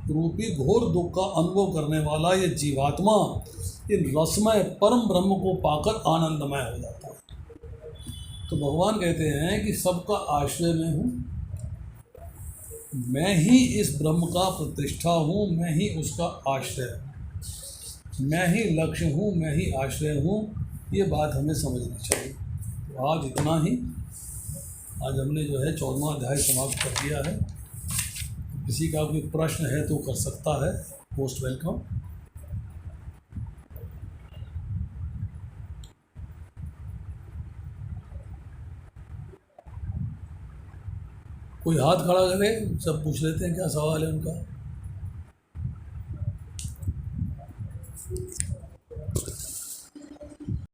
रूपी घोर दुख का अनुभव करने वाला ये जीवात्मा इन रसमय परम ब्रह्म को पाकर आनंदमय हो जाता है। तो भगवान कहते हैं कि सबका आश्रय मैं हूँ, मैं ही इस ब्रह्म का प्रतिष्ठा हूँ, मैं ही उसका आश्रय हूँ, मैं ही लक्ष्य हूँ, मैं ही आश्रय हूँ। ये बात हमें समझनी चाहिए। तो आज इतना ही, आज हमने जो है 14वां अध्याय समाप्त कर दिया है। किसी का कोई प्रश्न है तो कर सकता है, मोस्ट वेलकम। कोई हाथ खड़ा करे, सब पूछ लेते हैं क्या सवाल है उनका।